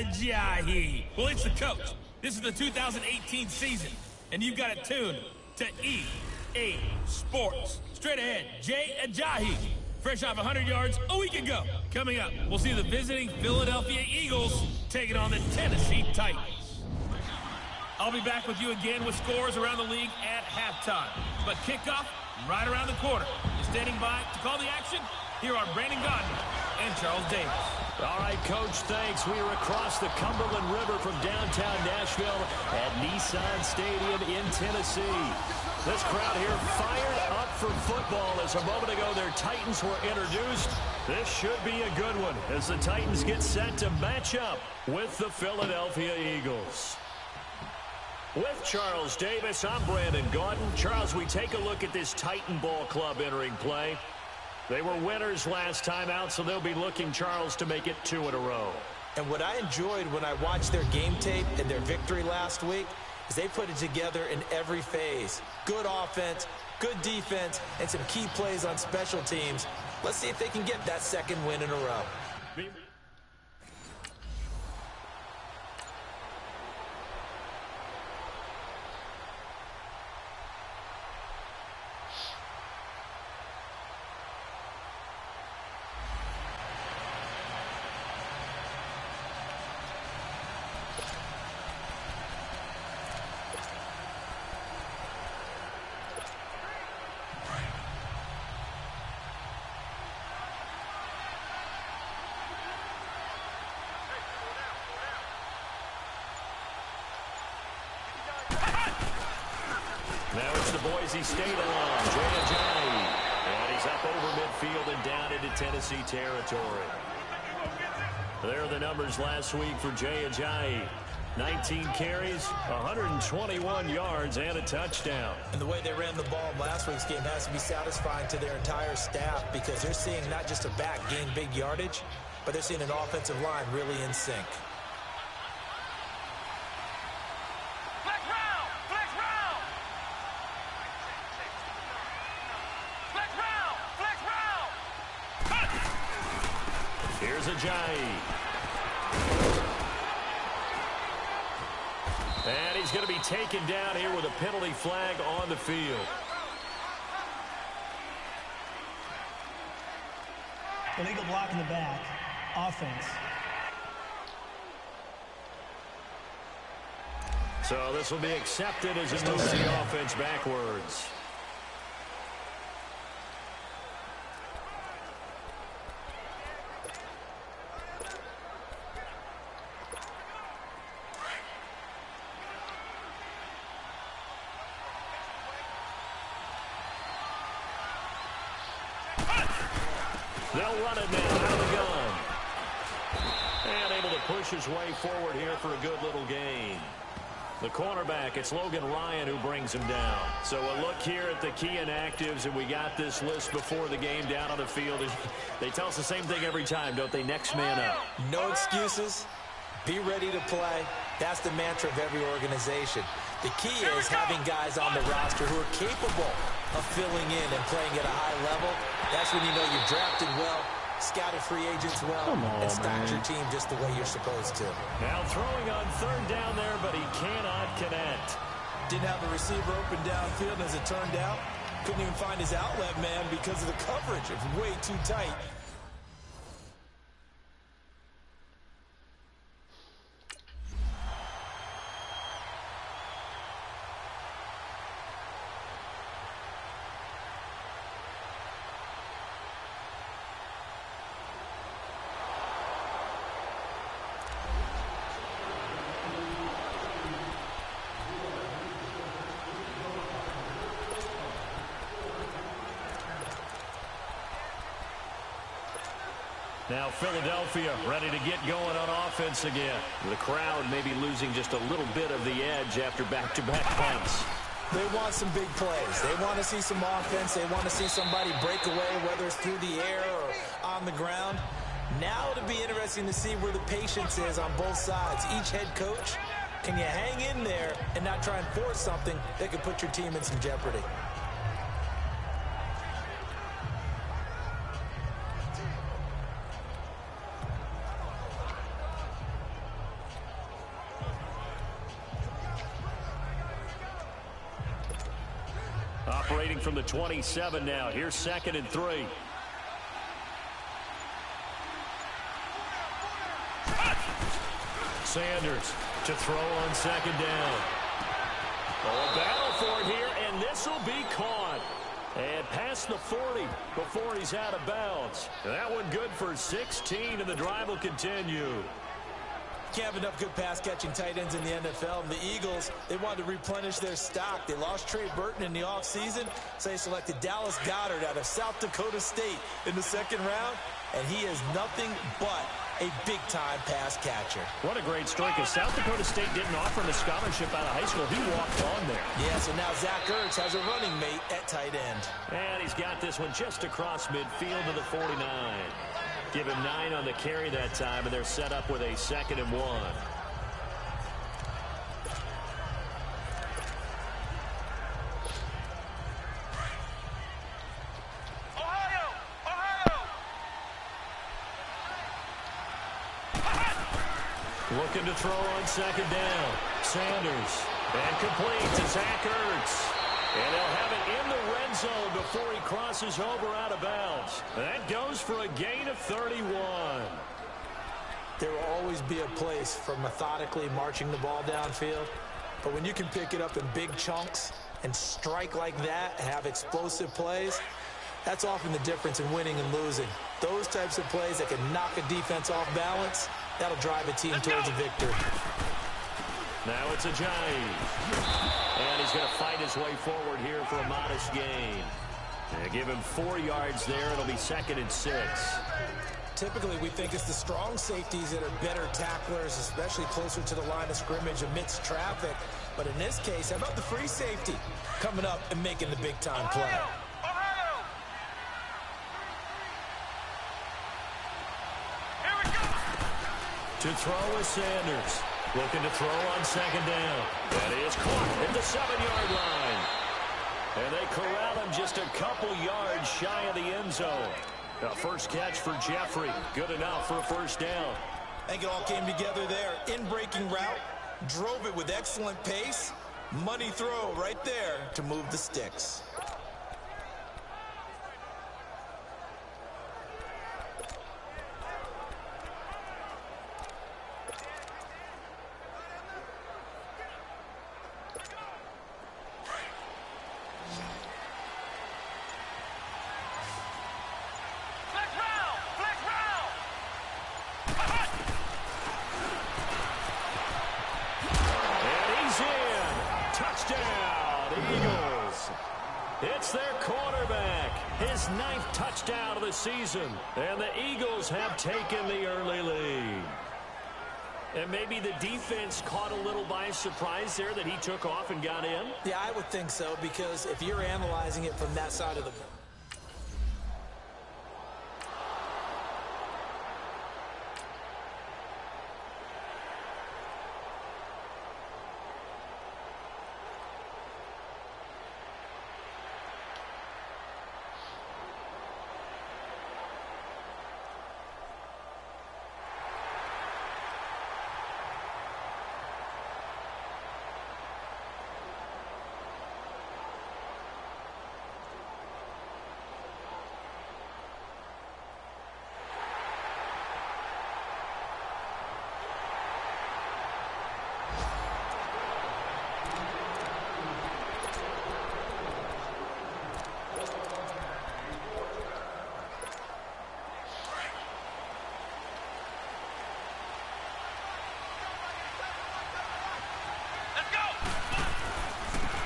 Ajayi. Well, it's the coach. This is the 2018 season, and you've got it tuned to EA Sports. Straight ahead, Jay Ajayi, fresh off 100 yards a week ago. Coming up, we'll see the visiting Philadelphia Eagles taking on the Tennessee Titans. I'll be back with you again with scores around the league at halftime. But kickoff right around the corner. You're standing by to call the action? Here are Brandon Gardner and Charles Davis. All right, Coach, thanks. We are across the Cumberland River from downtown Nashville at Nissan Stadium in Tennessee. This crowd here fired up for football as a moment ago their Titans were introduced. This should be a good one as the Titans get set to match up with the Philadelphia Eagles. With Charles Davis, I'm Brandon Gaudin. Charles, we take a look at this Titan Ball Club entering play. They were winners last time out, so they'll be looking, Charles, to make it 2 in a row. And what I enjoyed when I watched their game tape and their victory last week is they put it together in every phase. Good offense, good defense, and some key plays on special teams. Let's see if they can get that second win in a row. Now it's the Boise State alum, Jay Ajayi. And he's up over midfield and down into Tennessee territory. There are the numbers last week for Jay Ajayi. 19 carries, 121 yards, and a touchdown. And the way they ran the ball in last week's game has to be satisfying to their entire staff because they're seeing not just a back gain big yardage, but they're seeing an offensive line really in sync. Here's Ajayi. And he's going to be taken down here with a penalty flag on the field. Illegal block in the back. Offense. So this will be accepted as it moves the offense backwards. They'll run it now out of the gun. And able to push his way forward here for a good little gain. The cornerback, it's Logan Ryan who brings him down. So a look here at the key inactives, and we got this list before the game down on the field. They tell us the same thing every time, don't they? Next man up. No excuses. Be ready to play. That's the mantra of every organization. The key is having guys on the roster who are capable of filling in and playing at a high level. That's when you know you're drafted well, scouted free agents well, and stocked your team just the way you're supposed to. Now throwing on third down there, but he cannot connect. Didn't have the receiver open downfield, as it turned out. Couldn't even find his outlet man because of the coverage. It was way too tight. Now Philadelphia ready to get going on offense again. The crowd maybe losing just a little bit of the edge after back-to-back punts. They want some big plays. They want to see some offense. They want to see somebody break away, whether it's through the air or on the ground. Now it'll be interesting to see where the patience is on both sides. Each head coach, can you hang in there and not try and force something that could put your team in some jeopardy? returning from the 27 now. Here's 2nd and 3. Sanders to throw on 2nd down. Oh, a battle for it here, and this will be caught. And past the 40 before he's out of bounds. That one good for 16, and the drive will continue. Can't have enough good pass-catching tight ends in the NFL. And the Eagles, they wanted to replenish their stock. They lost Trey Burton in the offseason, so they selected Dallas Goedert out of South Dakota State in the 2nd round, and he is nothing but a big-time pass catcher. What a great story, because South Dakota State didn't offer him a scholarship out of high school. He walked on there. Yeah, so now Zach Ertz has a running mate at tight end. And he's got this one just across midfield to the 49. Give him 9 on the carry that time, and they're set up with a 2nd and 1. Looking to throw on 2nd down. Sanders. And complete to Zach Ertz. And they'll have it in the red zone before he crosses over out of bounds. That goes for a gain of 31. There will always be a place for methodically marching the ball downfield. But when you can pick it up in big chunks and strike like that, have explosive plays, that's often the difference in winning and losing. Those types of plays that can knock a defense off balance, that'll drive a team towards a victory. Now it's Ajayi. And he's going to fight his way forward here for a modest gain. They give him 4 yards there. It'll be 2nd and 6. Typically, we think it's the strong safeties that are better tacklers, especially closer to the line of scrimmage amidst traffic. But in this case, how about the free safety coming up and making the big-time play? To throw is Sanders. Looking to throw on 2nd down. That is caught at the 7-yard line. And they corral him just a couple yards shy of the end zone. A first catch for Jeffrey. Good enough for a 1st down. I think it all came together there. In-breaking route. Drove it with excellent pace. Money throw right there to move the sticks. It's their quarterback, his 9th touchdown of the season, and the Eagles have taken the early lead. And maybe the defense caught a little by surprise there that he took off and got in? Yeah, I would think so, because if you're analyzing it from that side of the ball.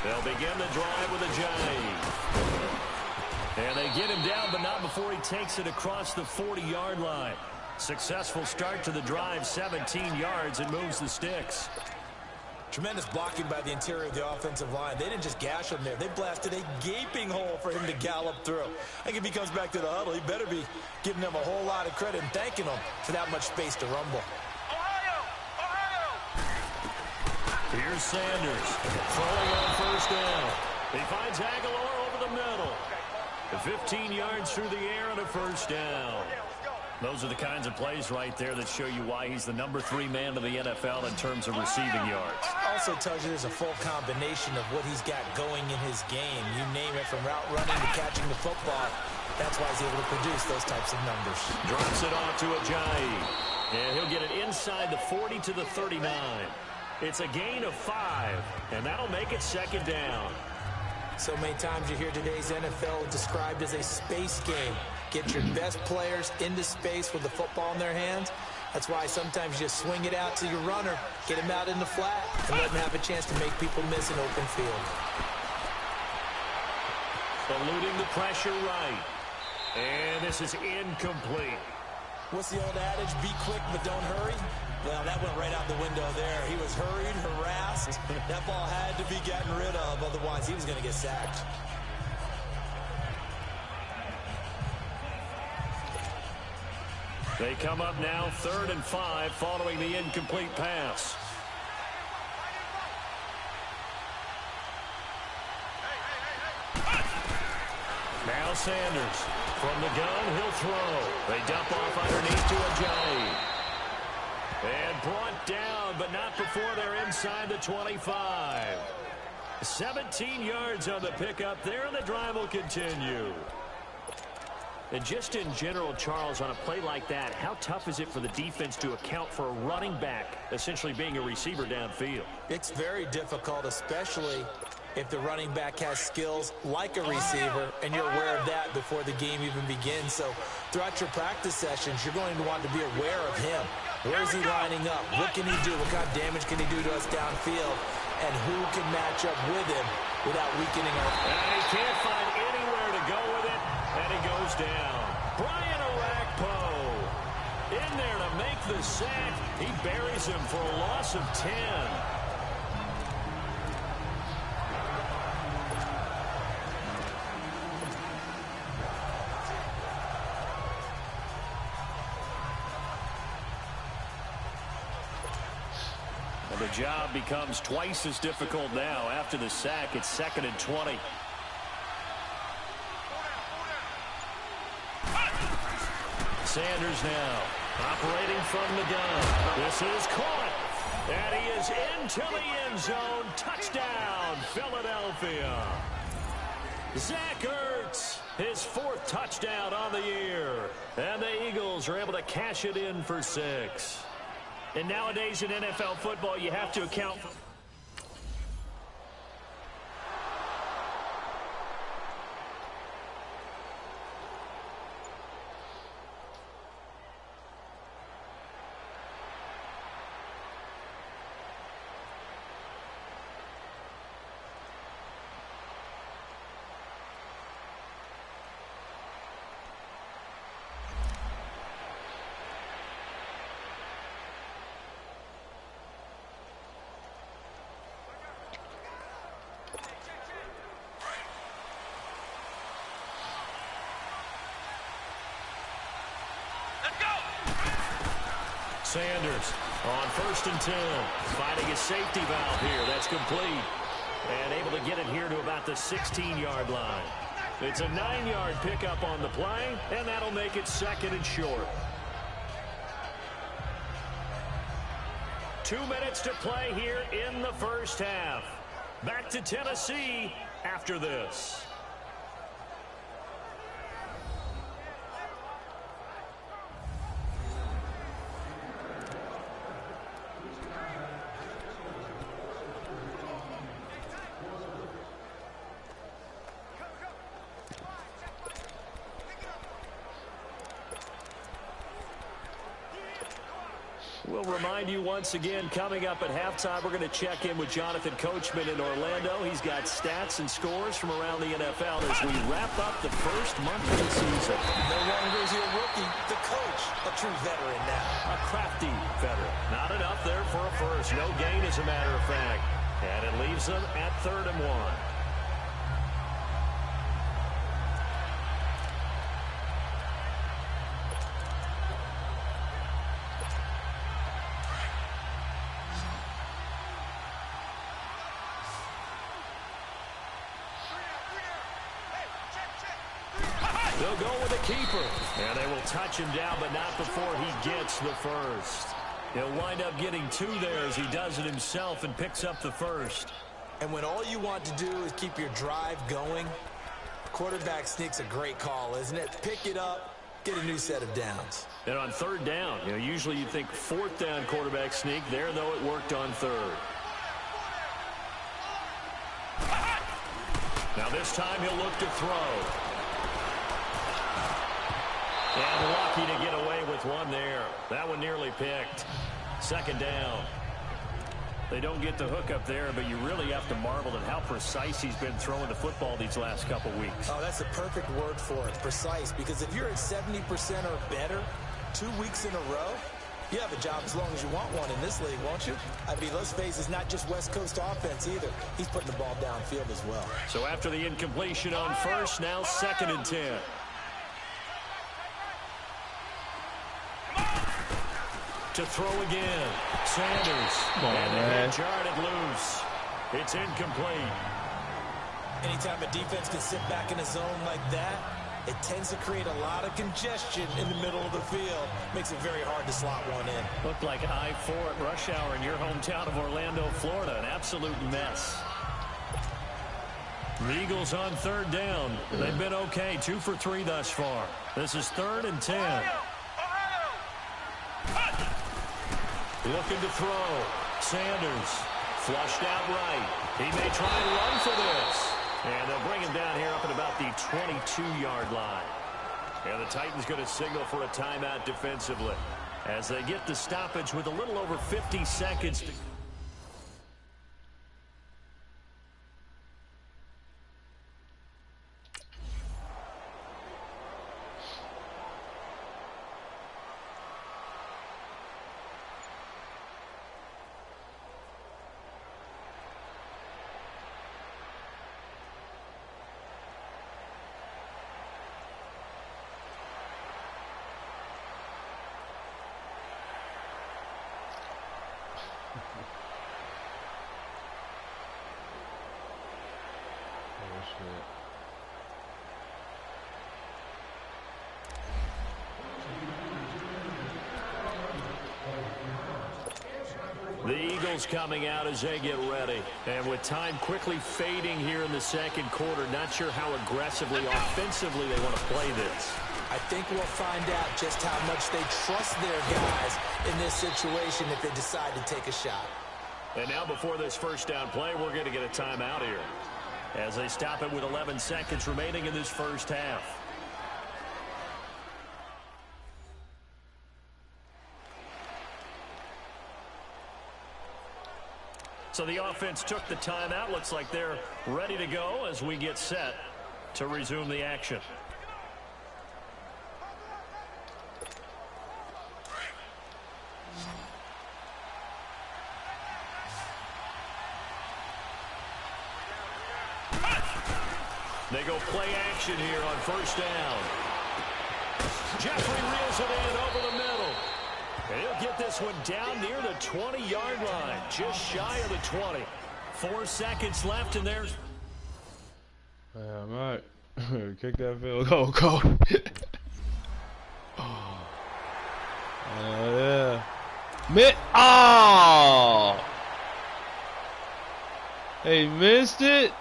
They'll begin the drive with Ajayi. And they get him down, but not before he takes it across the 40-yard line. Successful start to the drive, 17 yards, and moves the sticks. Tremendous blocking by the interior of the offensive line. They didn't just gash him there. They blasted a gaping hole for him to gallop through. I think if he comes back to the huddle, he better be giving them a whole lot of credit and thanking them for that much space to rumble. Here's Sanders throwing on 1st down. He finds Aguilar over the middle. 15 yards through the air and a 1st down. Those are the kinds of plays right there that show you why he's the #3 man in the NFL in terms of receiving yards. Also tells you there's a full combination of what he's got going in his game. You name it, from route running to catching the football. That's why he's able to produce those types of numbers. Drops it off to Ajayi. And he'll get it inside the 40 to the 39. It's a gain of 5, and that'll make it second down. So many times you hear today's NFL described as a space game. Get your best players into space with the football in their hands. That's why sometimes you swing it out to your runner, get him out in the flat, and let him have a chance to make people miss an open field. Eluding the pressure right. And this is incomplete. What's the old adage? Be quick, but don't hurry. Well, that went right out the window there. He was hurried, harassed. That ball had to be gotten rid of, otherwise he was going to get sacked. They come up now 3rd and 5 following the incomplete pass. Now Sanders. From the gun, he'll throw. They dump off underneath to Ajayi. And brought down, but not before they're inside the 25. 17 yards on the pickup there, and the drive will continue. And just in general, Charles, on a play like that, how tough is it for the defense to account for a running back essentially being a receiver downfield? It's very difficult, especially if the running back has skills like a receiver, and you're aware of that before the game even begins. So throughout your practice sessions, you're going to want to be aware of him. Where is he lining up? What can he do? What kind of damage can he do to us downfield? And who can match up with him without weakening our... And he can't find anywhere to go with it, and he goes down. Brian Orakpo in there to make the sack. He buries him for a loss of 10. The job becomes twice as difficult now. After the sack, it's 2nd and 20. Sanders now operating from the gun. This is caught. And he is into the end zone. Touchdown, Philadelphia. Zach Ertz, his 4th touchdown on the year. And the Eagles are able to cash it in for 6. And nowadays in NFL football, you have to account for... Sanders on 1st and 10, finding his safety valve here. That's complete. And able to get it here to about the 16-yard line. It's a 9-yard pickup on the play, and that'll make it 2nd and short. 2 minutes to play here in the first half. Back to Tennessee after this. We'll remind you once again, coming up at halftime, we're going to check in with Jonathan Coachman in Orlando. He's got stats and scores from around the NFL as we wrap up the first month of the season. No longer is he a rookie, the coach, a true veteran now. A crafty veteran. Not enough there for a first. No gain, as a matter of fact. And it leaves them at 3rd and 1. They'll go with a keeper. And they will touch him down, but not before he gets the first. He'll wind up getting 2 there as he does it himself and picks up the first. And when all you want to do is keep your drive going, quarterback sneak's a great call, isn't it? Pick it up, get a new set of downs. And on 3rd down, usually you think 4th down quarterback sneak. There, though, it worked on 3rd. Now this time he'll look to throw. And lucky to get away with one there. That one nearly picked. 2nd down. They don't get the hook up there, but you really have to marvel at how precise he's been throwing the football these last couple weeks. Oh, that's a perfect word for it, precise, because if you're at 70% or better 2 weeks in a row, you have a job as long as you want one in this league, won't you? I mean, let's face it, it's not just West Coast offense either. He's putting the ball downfield as well. So after the incompletion on 1st, now 2nd and 10. To throw again. Sanders. And they jarred it loose. It's incomplete. Anytime a defense can sit back in a zone like that, it tends to create a lot of congestion in the middle of the field. Makes it very hard to slot one in. Looked like I-4 at rush hour in your hometown of Orlando, Florida. An absolute mess. The Eagles on 3rd down. They've been okay. 2 for 3 thus far. This is 3rd and 10. Looking to throw. Sanders flushed out right. He may try and run for this. And they'll bring him down here up at about the 22-yard line. And the Titans going to signal for a timeout defensively as they get the stoppage with a little over 50 seconds to The Eagles coming out as they get ready. And with time quickly fading here in the 2nd quarter, not sure how aggressively, offensively they want to play this. I think we'll find out just how much they trust their guys in this situation if they decide to take a shot. And now before this 1st down play, we're going to get a timeout here as they stop it with 11 seconds remaining in this 1st half. So the offense took the timeout. Looks like they're ready to go as we get set to resume the action. They go play action here on 1st down. Jeffrey reels it in over the middle. And he'll get this one down near the 20-yard line, just shy of the 20. 4 seconds left, and there's... Yeah, I'm right. Kick that field goal, go. Oh, yeah. Oh! They missed it.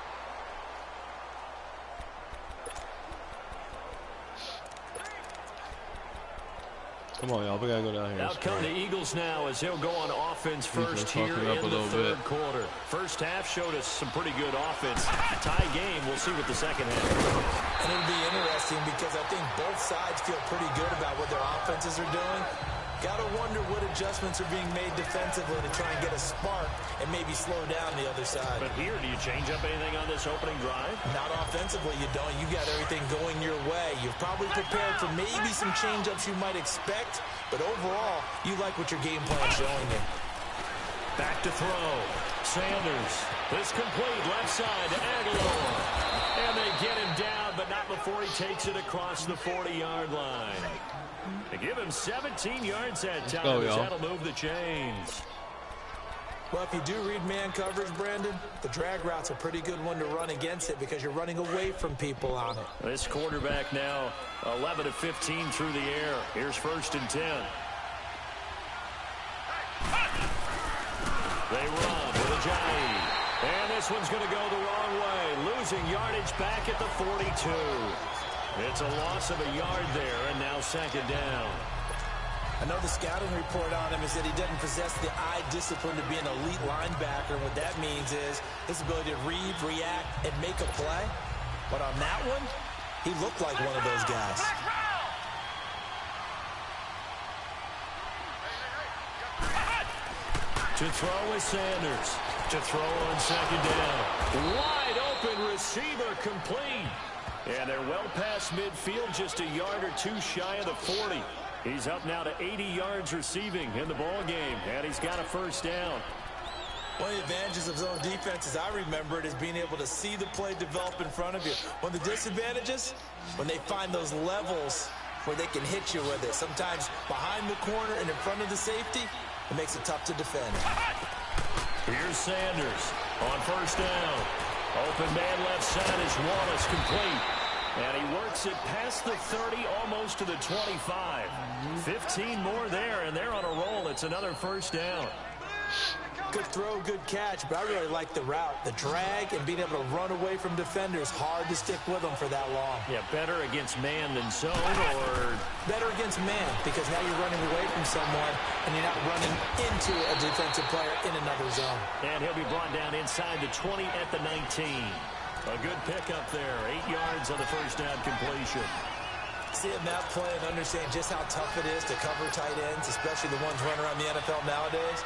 Come on, y'all. We gotta go down here. Out come the Eagles now as they'll go on offense first here in the 3rd quarter. 1st half showed us some pretty good offense. Tie game. We'll see what the 2nd half is. And it'll be interesting because I think both sides feel pretty good about what their offenses are doing. Gotta wonder what adjustments are being made defensively to try and get a spark and maybe slow down the other side. But here, do you change up anything on this opening drive? Not offensively, you don't. You got everything going your way. You've probably prepared for maybe some change-ups you might expect, but overall, you like what your game plan is showing you. Back to throw. Sanders. This complete left side to Aguilar. And they get him down, but not before he takes it across the 40-yard line. They give him 17 yards that time. That'll move the chains. Well, if you do read man coverage, Brandon, the drag route's a pretty good one to run against it because you're running away from people on it. This quarterback now 11 of 15 through the air. Here's 1st and 10. They run with Ajayi. And this one's going to go the wrong way. Losing yardage back at the 42. It's a loss of a yard there, and now 2nd down. I know the scouting report on him is that he doesn't possess the eye discipline to be an elite linebacker. And what that means is his ability to read, react, and make a play. But on that one, he looked like one of those guys. To throw is Sanders. To throw on 2nd down. Wide open receiver complete. And they're well past midfield, just a yard or two shy of the 40. He's up now to 80 yards receiving in the ball game, and he's got a 1st down. One of the advantages of zone defense, as I remember it, is being able to see the play develop in front of you. One of the disadvantages, when they find those levels where they can hit you with it. Sometimes behind the corner and in front of the safety, it makes it tough to defend. Here's Sanders on 1st down. Open man left side is Wallace, complete. And he works it past the 30, almost to the 25. 15 more there, and they're on a roll. It's another 1st down. Good throw, good catch, but I really like the route. The drag and being able to run away from defenders. Hard to stick with them for that long. Yeah, better against man than zone, or? Better against man, because now you're running away from someone, and you're not running into a defensive player in another zone. And he'll be brought down inside the 20 at the 19. A good pickup there. 8 yards on the 1st down completion. Seeing that play and understand just how tough it is to cover tight ends, especially the ones running around the NFL nowadays,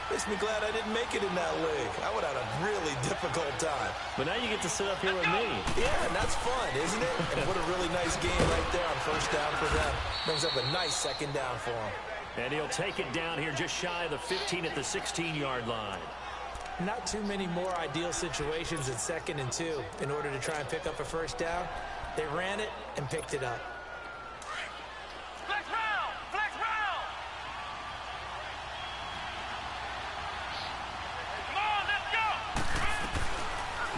makes me glad I didn't make it in that league. I would have had a really difficult time. But now you get to sit up here with me. Yeah, and that's fun, isn't it? And what a really nice game right there on 1st down for them. Brings up a nice 2nd down for him. And he'll take it down here just shy of the 15 at the 16-yard line. Not too many more ideal situations at 2nd and 2 in order to try and pick up a 1st down. They ran it and picked it up. Flex round! Flex round! Come on, let's go!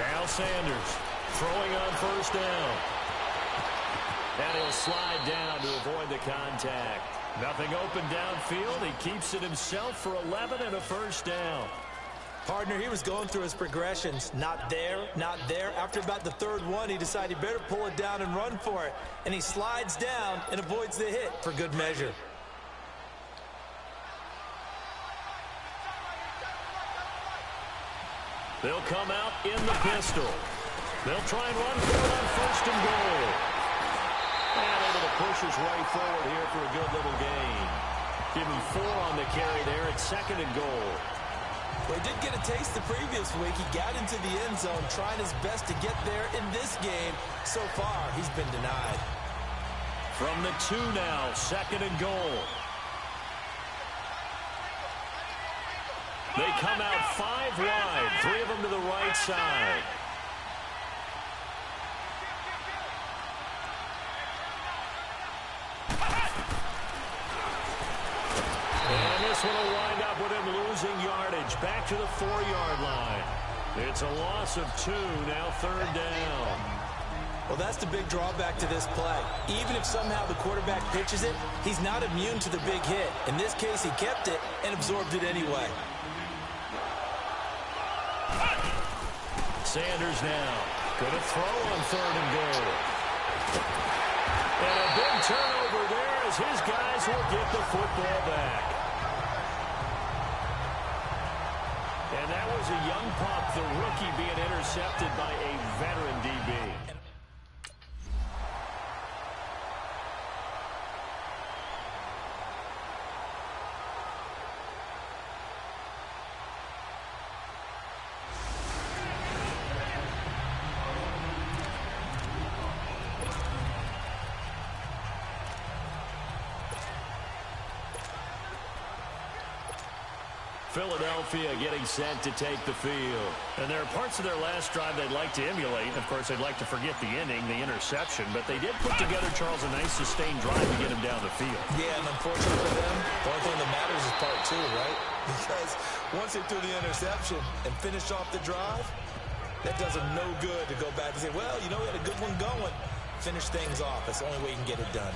Now Sanders throwing on 1st down. And he'll slide down to avoid the contact. Nothing open downfield. He keeps it himself for 11 and a 1st down. Partner, he was going through his progressions. Not there, not there. After about the 3rd one, he decided he better pull it down and run for it. And he slides down and avoids the hit for good measure. They'll come out in the pistol. They'll try and run for it on 1st and goal. And able to push his way forward here for a good little gain. Give him 4 on the carry there at 2nd and goal. Well, he did get a taste the previous week. He got into the end zone, trying his best to get there in this game. So far, he's been denied. From the 2 now, 2nd and goal. They come out 5 wide, 3 of them to the right side. And this one will wind up with him losing yardage back to the 4-yard line. It's a loss of 2, now 3rd down. Well, that's the big drawback to this play. Even if somehow the quarterback pitches it, he's not immune to the big hit. In this case, he kept it and absorbed it anyway. Sanders now going to throw on 3rd and goal. And a big turnover there as his guys will get the football back. And that was a young pup, the rookie, being intercepted by a veteran DB. Philadelphia getting set to take the field. And there are parts of their last drive they'd like to emulate. Of course, they'd like to forget the inning, the interception. But they did put together, Charles, a nice sustained drive to get him down the field. Yeah, and unfortunately for them, the only thing that matters is part too, right? Because once they threw the interception and finished off the drive, that does them no good to go back and say, well, you know, we had a good one going. Finish things off. That's the only way you can get it done.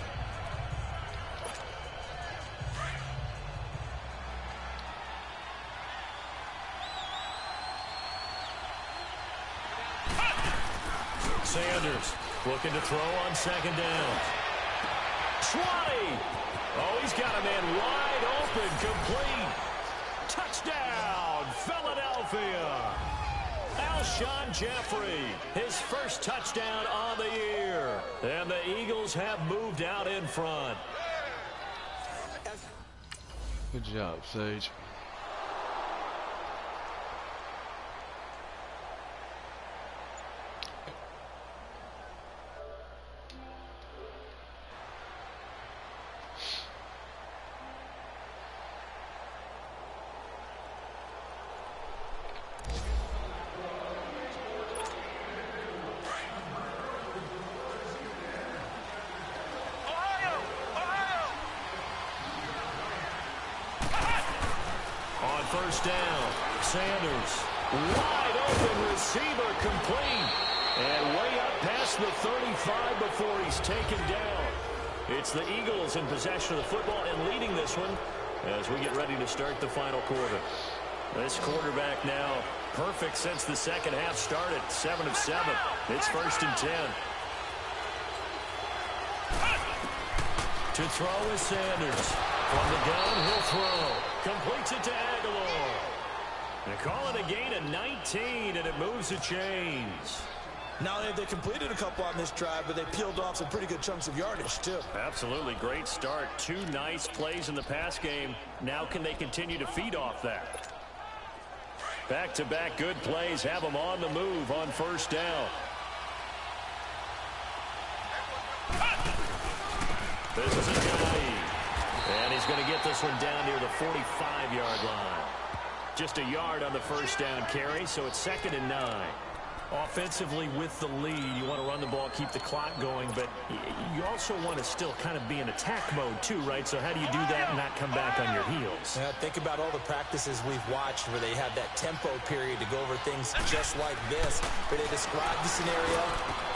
Sanders looking to throw on second down. 20. Oh, he's got a man wide open, complete. Touchdown, Philadelphia. Alshon Jeffrey, his first touchdown on the year. And the Eagles have moved out in front. Good job, Sage. First down, Sanders, wide open receiver, complete, and way up past the 35 before he's taken down. It's the Eagles in possession of the football and leading this one as we get ready to start the final quarter. This quarterback now perfect since the second half started, 7 of 7. It's 1st and 10. To throw is Sanders. From the gun, he'll throw. Completes it to Aguilar. They call it a gain of 19, and it moves the chains. Now they completed a couple on this drive, but they peeled off some pretty good chunks of yardage, too. Absolutely great start. 2 nice plays in the pass game. Now can they continue to feed off that? Back-to-back good plays have them on the move on first down. This is a guy. And he's going to get this one down near the 45-yard line. Just a yard on the first down carry, so it's 2nd and 9. Offensively with the lead, you want to run the ball, keep the clock going, but you also want to still kind of be in attack mode too, right? So how do you do that and not come back on your heels? Yeah, think about all the practices we've watched where they have that tempo period to go over things just like this, where they describe the scenario,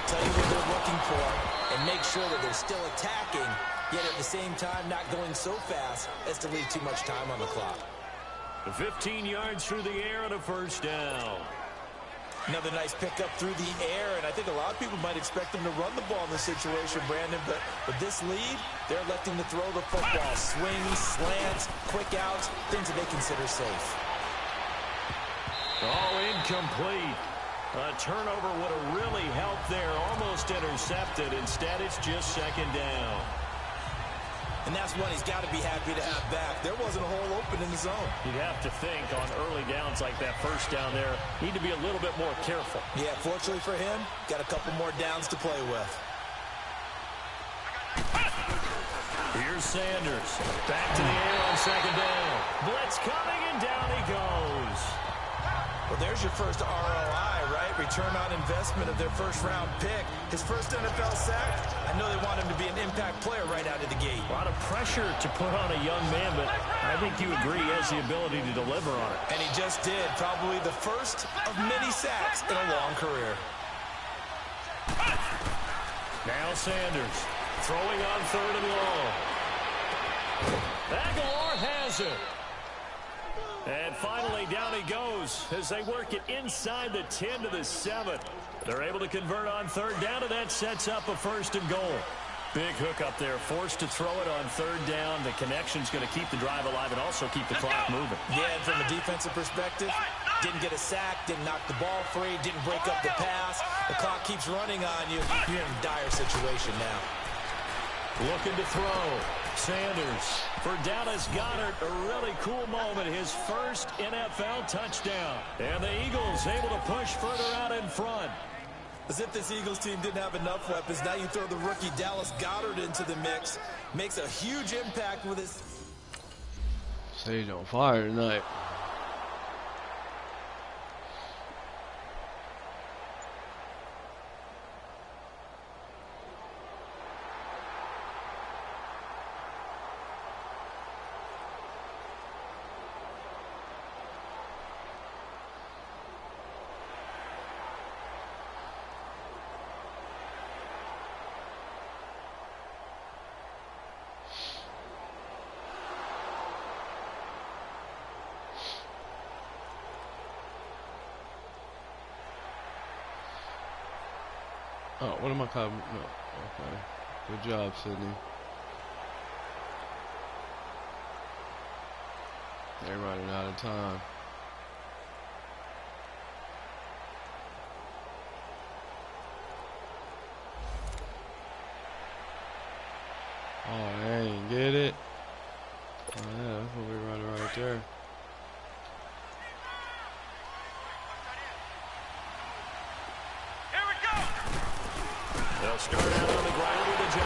tell you what they're looking for, and make sure that they're still attacking, yet at the same time not going so fast as to leave too much time on the clock. 15 yards through the air and a first down. Another nice pickup through the air, and I think a lot of people might expect them to run the ball in this situation, Brandon, but with this lead, they're electing to throw the football. Swings, slants, quick outs, things that they consider safe. Oh, incomplete. A turnover would have really helped there. Almost intercepted. Instead, it's just 2nd down. And that's one he's got to be happy to have back. There wasn't a hole open in the zone. You'd have to think on early downs like that first down there, need to be a little bit more careful. Yeah, fortunately for him, got a couple more downs to play with. Here's Sanders. Back to the air on 2nd down. Blitz coming, and down he goes. Well, there's your first ROI, right? Return on investment of their first-round pick. His first NFL sack. I know they want him to be an impact player right out of the gate. A lot of pressure to put on a young man, but I think you agree he has the ability to deliver on it. And he just did. Probably the first of many sacks in a long career. Now Sanders throwing on 3rd and long. Aguilar has it. And finally, down he goes as they work it inside the 10 to the 7. They're able to convert on 3rd down, and that sets up a 1st and goal. Big hook up there, forced to throw it on 3rd down. The connection's going to keep the drive alive and also keep the clock moving. Yeah, and from a defensive perspective, didn't get a sack, didn't knock the ball free, didn't break up the pass. The clock keeps running on you. You're in a dire situation now. Looking to throw. Sanders for Dallas Goedert. A really cool moment. His first NFL touchdown. And the Eagles able to push further out in front. As if this Eagles team didn't have enough weapons. Now you throw the rookie Dallas Goedert into the mix. Makes a huge impact with his... Sage on fire tonight. Oh, what am I calling? No. Okay. Good job, Sydney. They're running out of time. Oh, they ain't get it. Oh, yeah, that's what we're running right there. They'll start out on the ground with a J.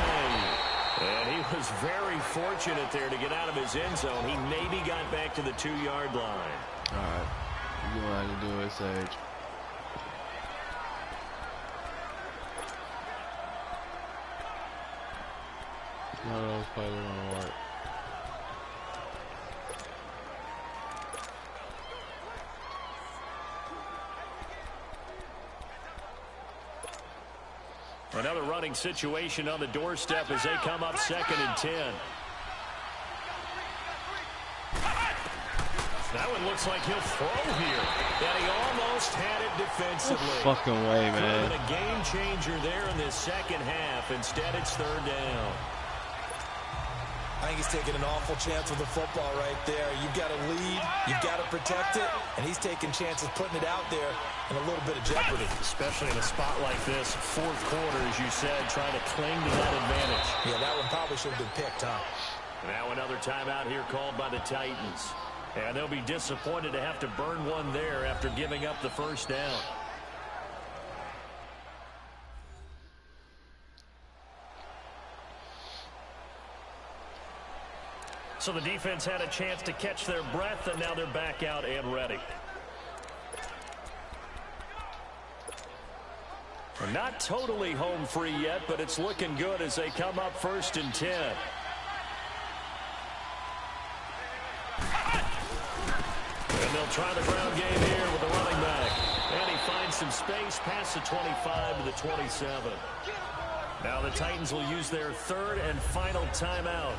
And he was very fortunate there to get out of his end zone. He maybe got back to the 2-yard line. All right. You know how to do it, Sage. None of those plays are going to work. Another running situation on the doorstep as they come up 2nd and 10. That one looks like he'll throw here. And he almost had it defensively. No fucking way, man. Could have been a game changer there in this second half. Instead, it's 3rd down. I think he's taking an awful chance with the football right there. You've got to lead, you've got to protect it, and he's taking chances putting it out there in a little bit of jeopardy. Especially in a spot like this, 4th quarter, as you said, trying to cling to that advantage. Yeah, that one probably should have been picked, huh? Now another timeout here called by the Titans. And they'll be disappointed to have to burn one there after giving up the 1st down. So the defense had a chance to catch their breath, and now they're back out and ready. We're not totally home free yet, but it's looking good as they come up 1st and 10. And they'll try the ground game here with the running back. And he finds some space past the 25 to the 27. Now the Titans will use their 3rd and final timeout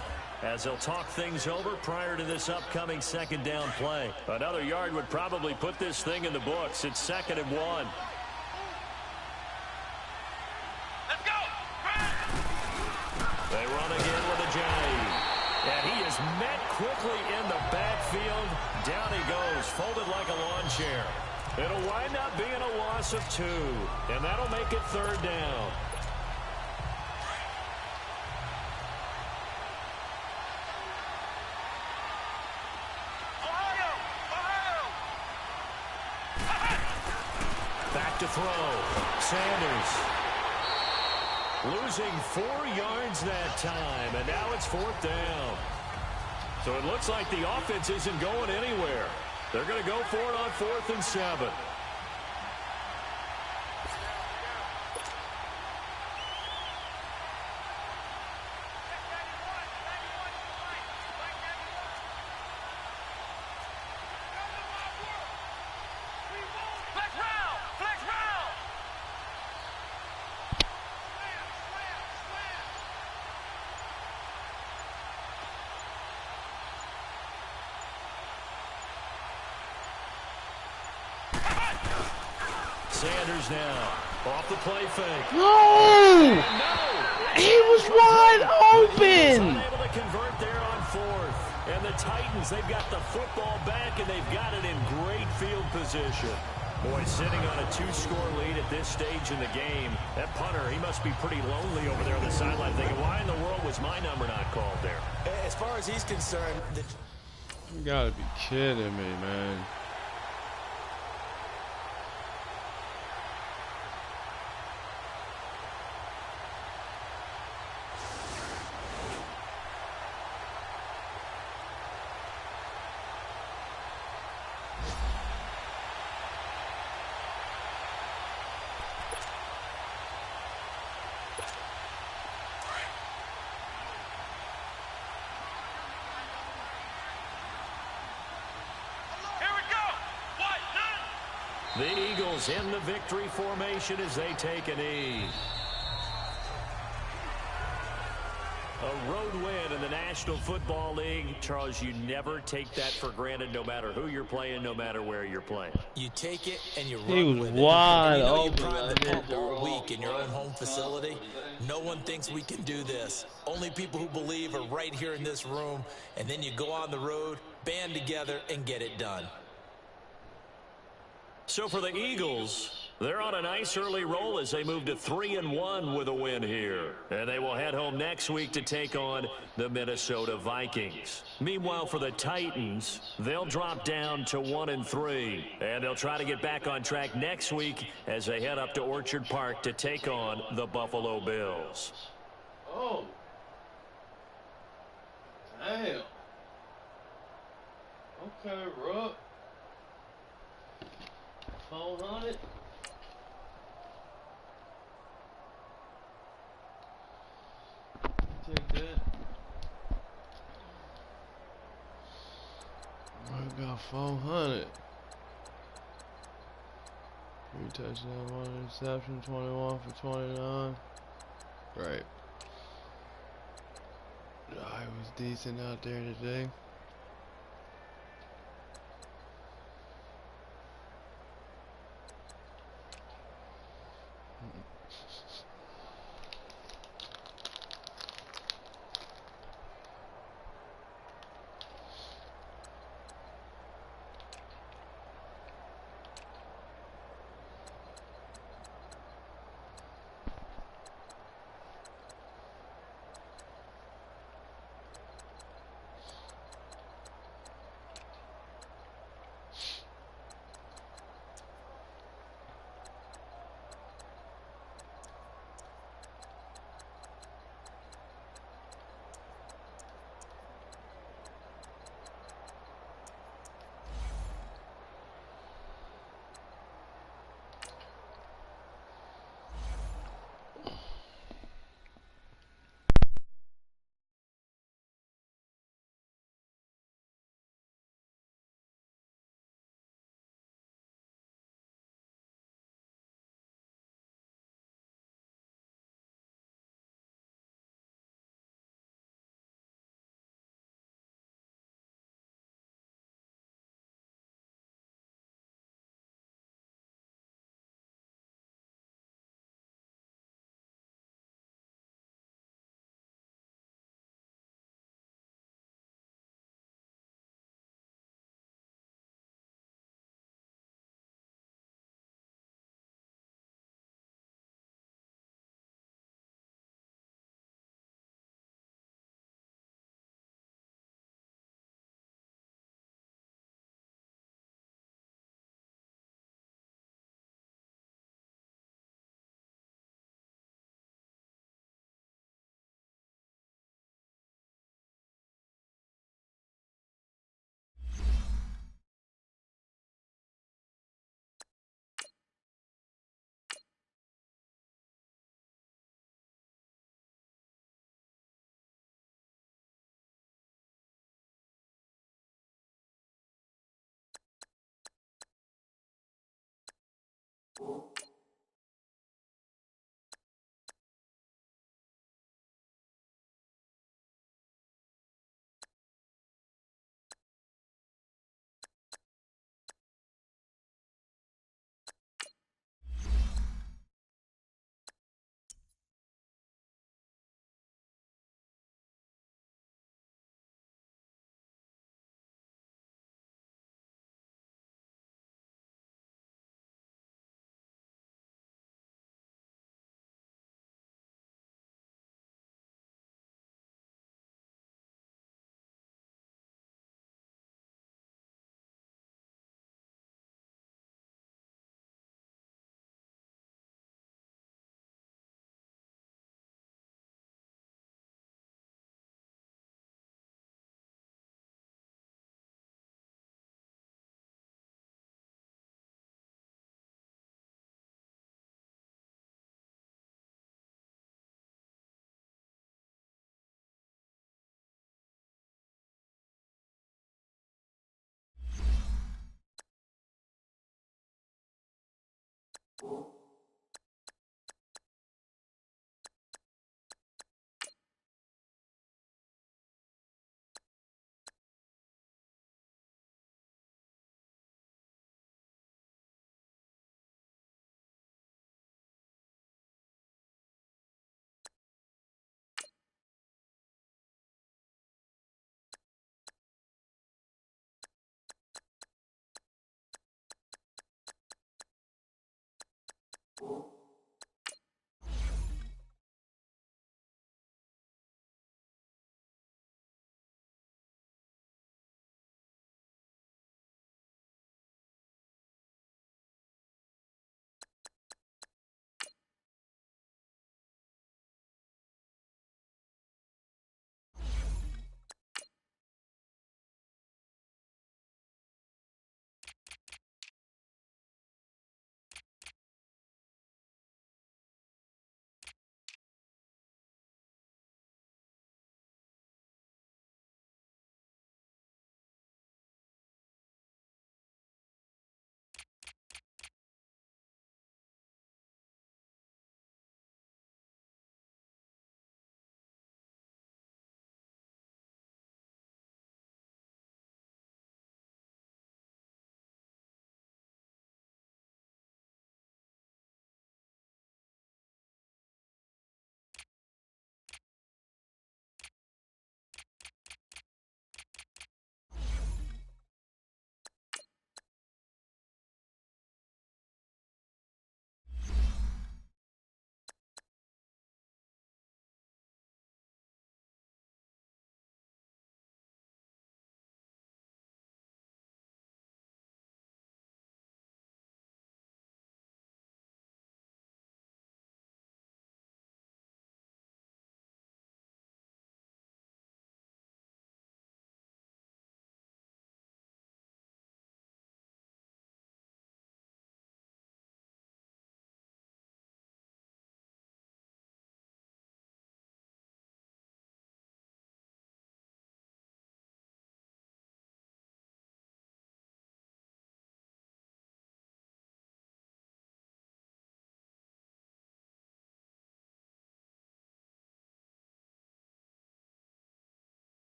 as they'll talk things over prior to this upcoming 2nd down play. Another yard would probably put this thing in the books. It's 2nd and 1. Let's go! They run again with a J. And he is met quickly in the backfield. Down he goes, folded like a lawn chair. It'll wind up being a loss of 2. And that'll make it 3rd down. Back to throw. Sanders. Losing 4 yards that time, and now it's 4th down. So it looks like the offense isn't going anywhere. They're going to go for it on 4th and 7. Sanders now off the play fake. No! He was wide open! Unable to convert there on 4th. And the Titans, they've got the football back, and they've got it in great field position. Boy, sitting on a 2-score lead at this stage in the game, that punter, he must be pretty lonely over there on the sideline thinking, why in the world was my number not called there? As far as he's concerned, You gotta be kidding me, man. The Eagles in the victory formation as they take a knee. A road win in the National Football League. Charles, you never take that for granted no matter who you're playing, no matter where you're playing. You take it and you He run was with it. wide And you know open. you prime the I hit pump the all wrong week in your own home button. facility. No one thinks we can do this. Only people who believe are right here in this room. And then you go on the road, band together, and get it done. So for the Eagles, they're on a nice early roll as they move to 3-1 with a win here. And they will head home next week to take on the Minnesota Vikings. Meanwhile, for the Titans, they'll drop down to 1-3. And they'll try to get back on track next week as they head up to Orchard Park to take on the Buffalo Bills. Oh. Damn. Okay, Ruck. 400. Take that. I got 400. 3 touchdowns, 1 interception, 21 for 29. Right. I was decent out there today.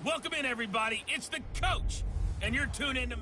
Welcome in, everybody. It's the coach, and you're tuned in to...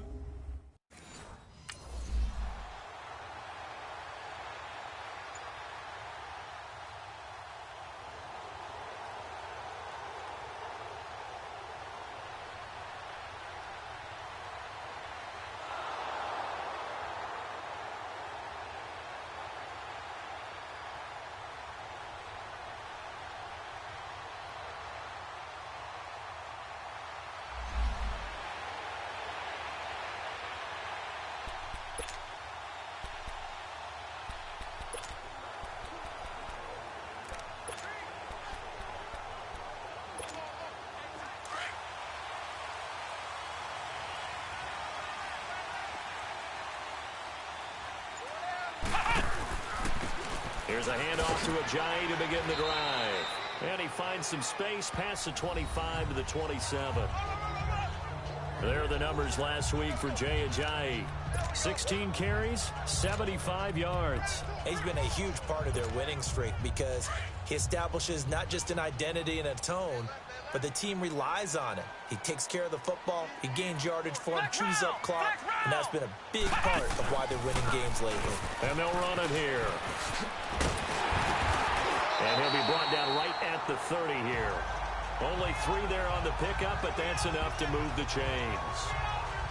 Here's a handoff to Ajayi to begin the drive. And he finds some space past the 25 to the 27. There are the numbers last week for Jay Ajayi. 16 carries, 75 yards. He's been a huge part of their winning streak because he establishes not just an identity and a tone, but the team relies on it. He takes care of the football, he gains yardage for him, chews up clock, and that's been a big part of why they're winning games lately. And they'll run him here. And he'll be brought down right at the 30 here. Only 3 there on the pickup, but that's enough to move the chains.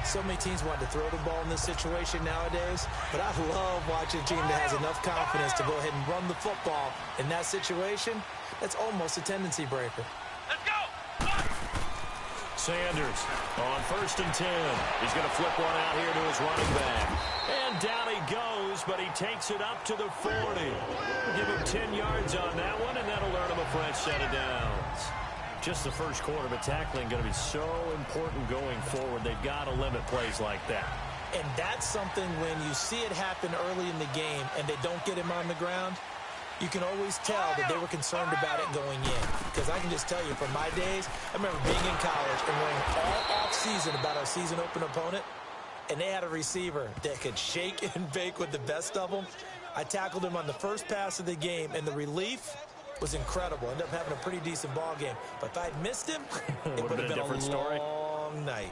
So many teams want to throw the ball in this situation nowadays, but I love watching a team that has enough confidence to go ahead and run the football. In that situation, that's almost a tendency breaker. Let's go! Sanders on 1st and 10. He's going to flip one out here to his running back. And down he goes, but he takes it up to the 40. Give him 10 yards on that one, and that'll earn him a fresh set of downs. Just the first quarter, but tackling going to be so important going forward. They've got to limit plays like that. And that's something when you see it happen early in the game and they don't get him on the ground, you can always tell that they were concerned about it going in. Because I can just tell you, from my days, I remember being in college and worrying all off-season about our season open opponent, and they had a receiver that could shake and bake with the best of them. I tackled him on the first pass of the game, and the relief was incredible. Ended up having a pretty decent ball game. But if I'd missed him, it would have been a different story. long night.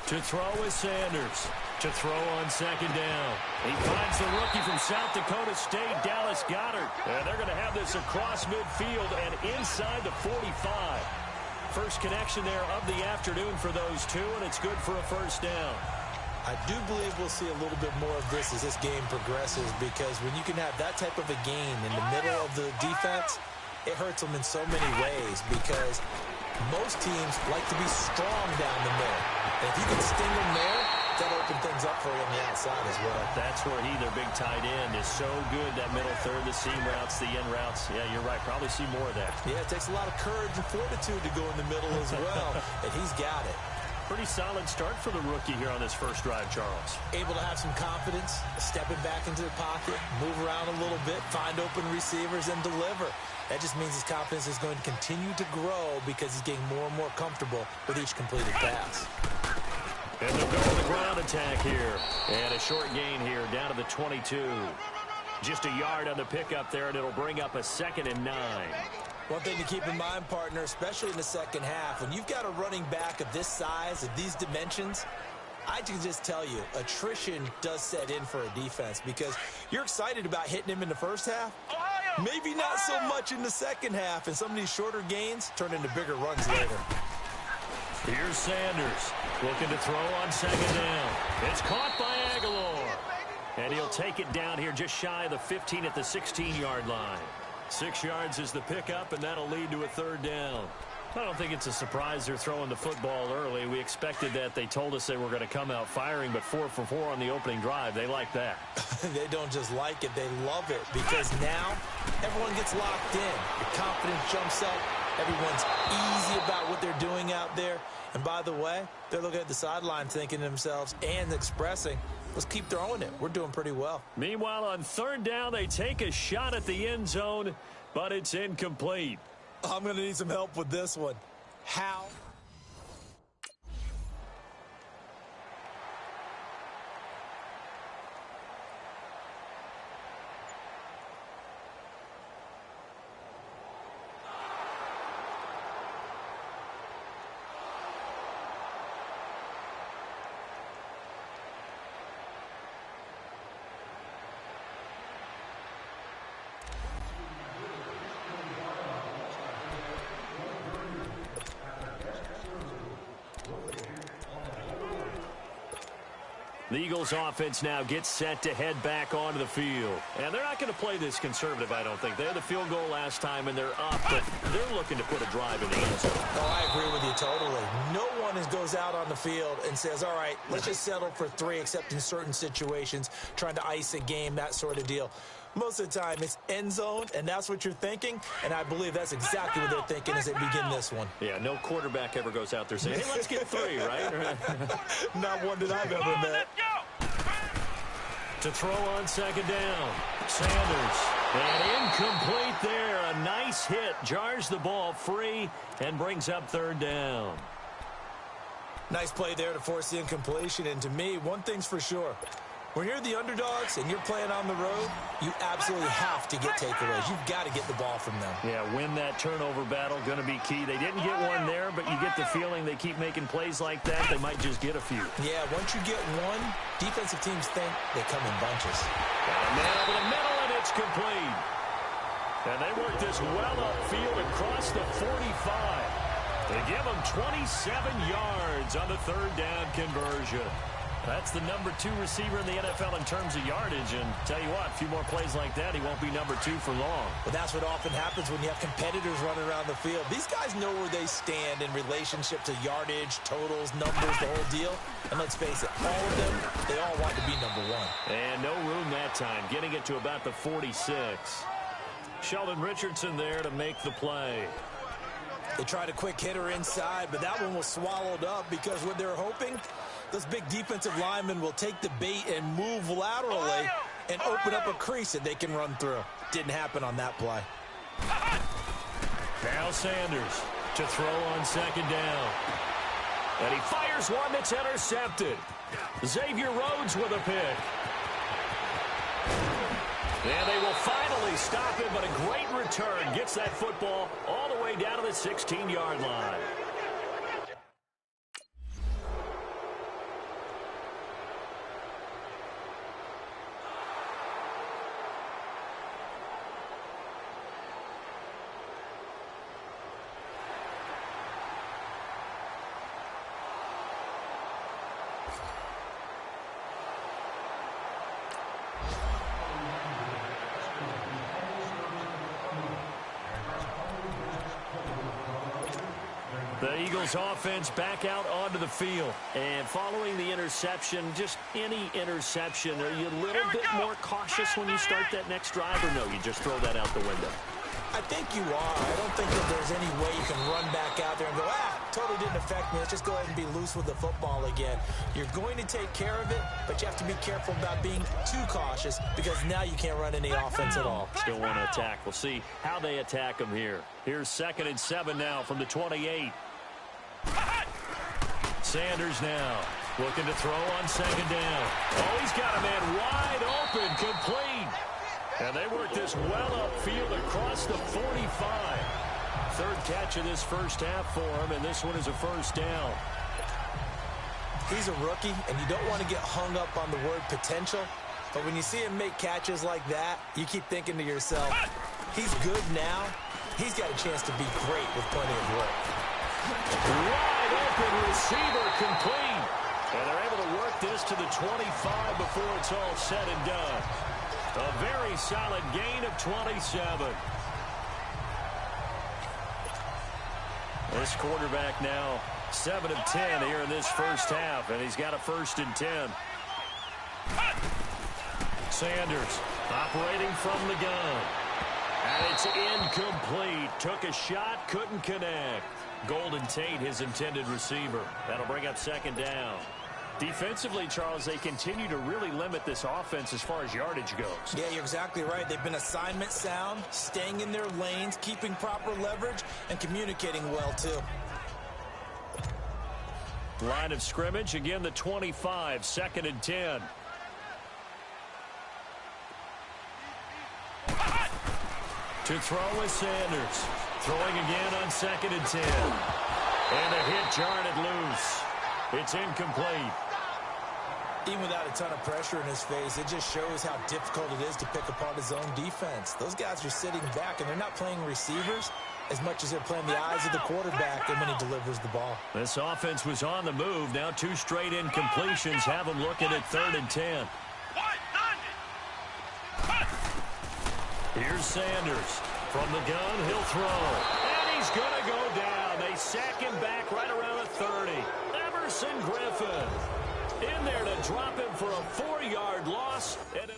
To throw is Sanders. To throw on 2nd down. He finds the rookie from South Dakota State, Dallas Goedert. And they're going to have this across midfield and inside the 45. First connection there of the afternoon for those two, and it's good for a first down. I do believe we'll see a little bit more of this as this game progresses, because when you can have that type of a gain in the middle of the defense, it hurts them in so many ways, because most teams like to be strong down the middle. And if you can sting them there, that'll open things up for you on the outside as well. That's where their big tight end, is so good. That middle third, the seam routes, the end routes. Yeah, you're right. Probably see more of that. Yeah, it takes a lot of courage and fortitude to go in the middle as well. And he's got it. Pretty solid start for the rookie here on this first drive, Charles. Able to have some confidence, stepping back into the pocket, move around a little bit, find open receivers, and deliver. That just means his confidence is going to continue to grow because he's getting more and more comfortable with each completed pass. And they'll go with the ground attack here. And a short gain here down to the 22. Just a yard on the pickup there, and it'll bring up a 2nd and 9. One thing to keep in mind, partner, especially in the second half, when you've got a running back of this size, of these dimensions, I can just tell you, attrition does set in for a defense, because you're excited about hitting him in the first half. Maybe not so much in the second half, and some of these shorter gains turn into bigger runs later. Here's Sanders looking to throw on 2nd down. It's caught by Aguilar. And he'll take it down here just shy of the 15 at the 16-yard line. 6 yards is the pickup, and that'll lead to a 3rd down. I don't think it's a surprise they're throwing the football early. We expected that. They told us they were going to come out firing, but 4 for 4 on the opening drive. They like that. They don't just like it, they love it, because now everyone gets locked in. The confidence jumps up. Everyone's easy about what they're doing out there. And by the way, they're looking at the sideline thinking to themselves and expressing, let's keep throwing it. We're doing pretty well. Meanwhile, on third down, they take a shot at the end zone, but it's incomplete. I'm going to need some help with this one. How? The Eagles offense now gets set to head back onto the field. And they're not going to play this conservative, I don't think. They had the field goal last time, and they're up, but they're looking to put a drive in the end zone. Oh, I agree with you totally. No one goes out on the field and says, all right, let's just settle for 3, except in certain situations, trying to ice a game, that sort of deal. Most of the time, it's end zone, and that's what you're thinking, and I believe that's exactly what they're thinking as they begin this one. Yeah, no quarterback ever goes out there saying, hey, let's get 3, right? Not one that I've ever met. To throw on second down, Sanders. And incomplete there. A nice hit. Jars the ball free and brings up third down. Nice play there to force the incompletion, and to me, one thing's for sure. When you're the underdogs and you're playing on the road, you absolutely have to get takeaways. You've got to get the ball from them. Yeah, win that turnover battle, going to be key. They didn't get one there, but you get the feeling they keep making plays like that, they might just get a few. Yeah, once you get one, defensive teams think they come in bunches. Got a man over the middle, and it's complete. And they work this well upfield across the 45. They give them 27 yards on the third down conversion. That's the number 2 receiver in the NFL in terms of yardage. And tell you what, a few more plays like that, he won't be number 2 for long. But that's what often happens when you have competitors running around the field. These guys know where they stand in relationship to yardage, totals, numbers, the whole deal. And let's face it, all of them, they all want to be number 1. And no room that time, getting it to about the 46. Sheldon Richardson there to make the play. They tried a quick hitter inside, but that one was swallowed up because what they're hoping, those big defensive linemen will take the bait and move laterally and open up a crease that they can run through. Didn't happen on that play. Now Sanders to throw on second down. And he fires one that's intercepted. Xavier Rhodes with a pick. And they will finally stop him, but a great return. Gets that football all the way down to the 16-yard line. The Eagles offense back out onto the field. And following the interception, just any interception, are you a little bit more cautious when you start that next drive, or no, you just throw that out the window? I think you are. I don't think that there's any way you can run back out there and go, totally didn't affect me. Let's just go ahead and be loose with the football again. You're going to take care of it, but you have to be careful about being too cautious because now you can't run any offense at all. Still want to attack. We'll see how they attack them here. Here's 2nd and 7 now from the 28. Sanders now looking to throw on second down. Oh, he's got a man wide open, complete. And they work this well upfield across the 45. Third catch of this first half for him, and this one is a first down. He's a rookie, and you don't want to get hung up on the word potential. But when you see him make catches like that, you keep thinking to yourself, he's good now. He's got a chance to be great with plenty of work. Wide open receiver complete. And they're able to work this to the 25 before it's all said and done. A very solid gain of 27. This quarterback now 7 of 10 here in this first half, and he's got a 1st and 10. Sanders operating from the gun. And it's incomplete. Took a shot, couldn't connect. Golden Tate, his intended receiver. That'll bring up 2nd down. Defensively, Charles, they continue to really limit this offense as far as yardage goes. Yeah, you're exactly right. They've been assignment sound, staying in their lanes, keeping proper leverage, and communicating well, too. Line of scrimmage, again, the 25, 2nd and 10. To throw is Sanders. Throwing again on 2nd and 10. And a hit jarred loose. It's incomplete. Even without a ton of pressure in his face, it just shows how difficult it is to pick apart his own defense. Those guys are sitting back, and they're not playing receivers as much as they're playing the eyes of the quarterback and when he delivers the ball. This offense was on the move. Now 2 straight incompletions have them looking at 3rd and 10. Here's Sanders. From the gun, he'll throw. And he's going to go down. They sack him back right around the 30. Emerson Griffin in there to drop him for a 4-yard loss. And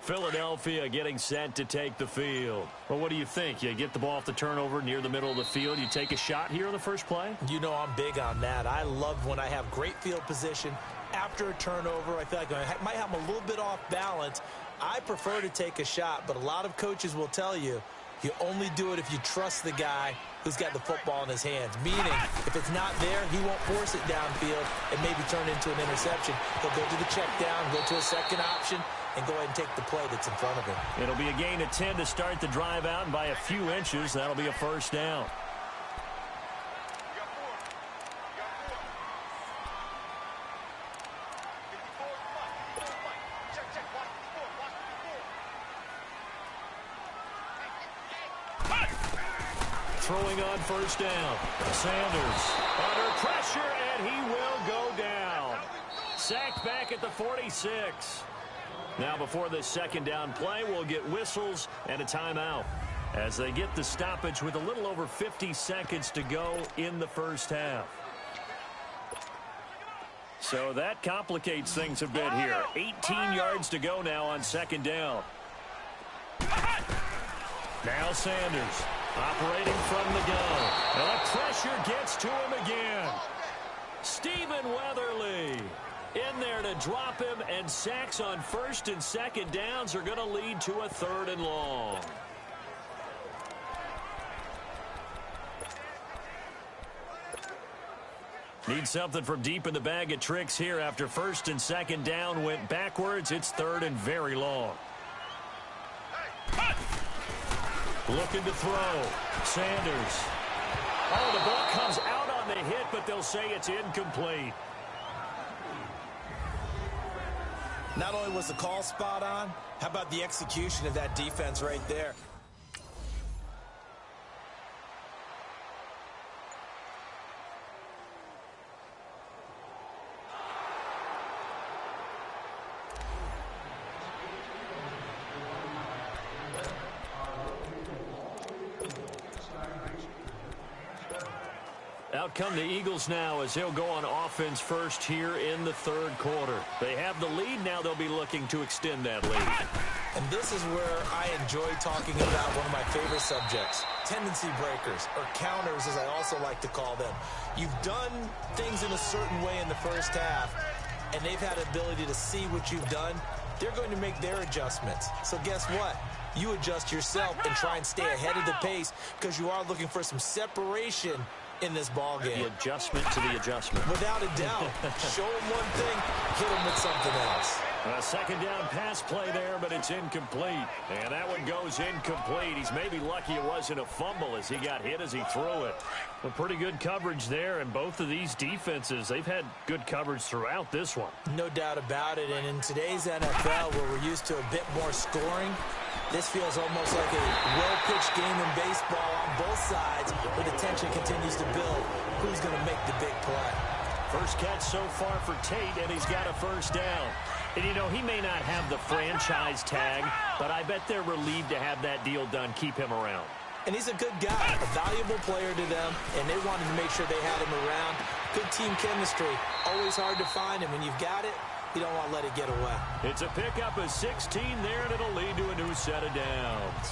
Philadelphia getting set to take the field. Well, what do you think? You get the ball off the turnover near the middle of the field. You take a shot here on the first play? You know I'm big on that. I love when I have great field position after a turnover. I feel like I might have them a little bit off balance. I prefer to take a shot, but a lot of coaches will tell you, you only do it if you trust the guy who's got the football in his hands. Meaning, if it's not there, he won't force it downfield and maybe turn it into an interception. He'll go to the check down, go to a second option, and go ahead and take the play that's in front of him. It'll be a gain of 10 to start the drive out, and by a few inches, that'll be a first down. Throwing on first down. Sanders under pressure, and he will go down. Sacked back at the 46. Now before this second down play, we'll get whistles and a timeout as they get the stoppage with a little over 50 seconds to go in the first half. So that complicates things a bit here. 18 yards to go now on second down. Now Sanders operating from the gun. And the pressure gets to him again. Stephen Weatherly in there to drop him, and sacks on first and second downs are going to lead to a 3rd and long. Need something from deep in the bag of tricks here after first and second down went backwards. It's 3rd and very long. Looking to throw. Sanders. Oh, the ball comes out on the hit, but they'll say it's incomplete. Not only was the call spot on, how about the execution of that defense right there? Out come the Eagles now as they'll go on offense first here in the 3rd quarter. They have the lead. Now they'll be looking to extend that lead. And this is where I enjoy talking about one of my favorite subjects, tendency breakers, or counters as I also like to call them. You've done things in a certain way in the first half, and they've had the ability to see what you've done. They're going to make their adjustments. So guess what? You adjust yourself and try and stay ahead of the pace because you are looking for some separation in this ball game. The adjustment to the adjustment. Without a doubt. Show him one thing, hit him with something else. A second down pass play there, but it's incomplete. And that one goes incomplete. He's maybe lucky it wasn't a fumble as he got hit as he threw it. But pretty good coverage there, and both of these defenses, they've had good coverage throughout this one. No doubt about it, and in today's NFL where we're used to a bit more scoring, This feels almost like a well-pitched game in baseball on both sides where the tension continues to build. Who's going to make the big play? First catch so far for Tate, and he's got a first down. And, you know, he may not have the franchise tag, but I bet they're relieved to have that deal done, keep him around. And he's a good guy, a valuable player to them, and they wanted to make sure they had him around. Good team chemistry. Always hard to find, and when you've got it, you don't want to let it get away. It's a pickup of 16 there, and it'll lead to a new set of downs.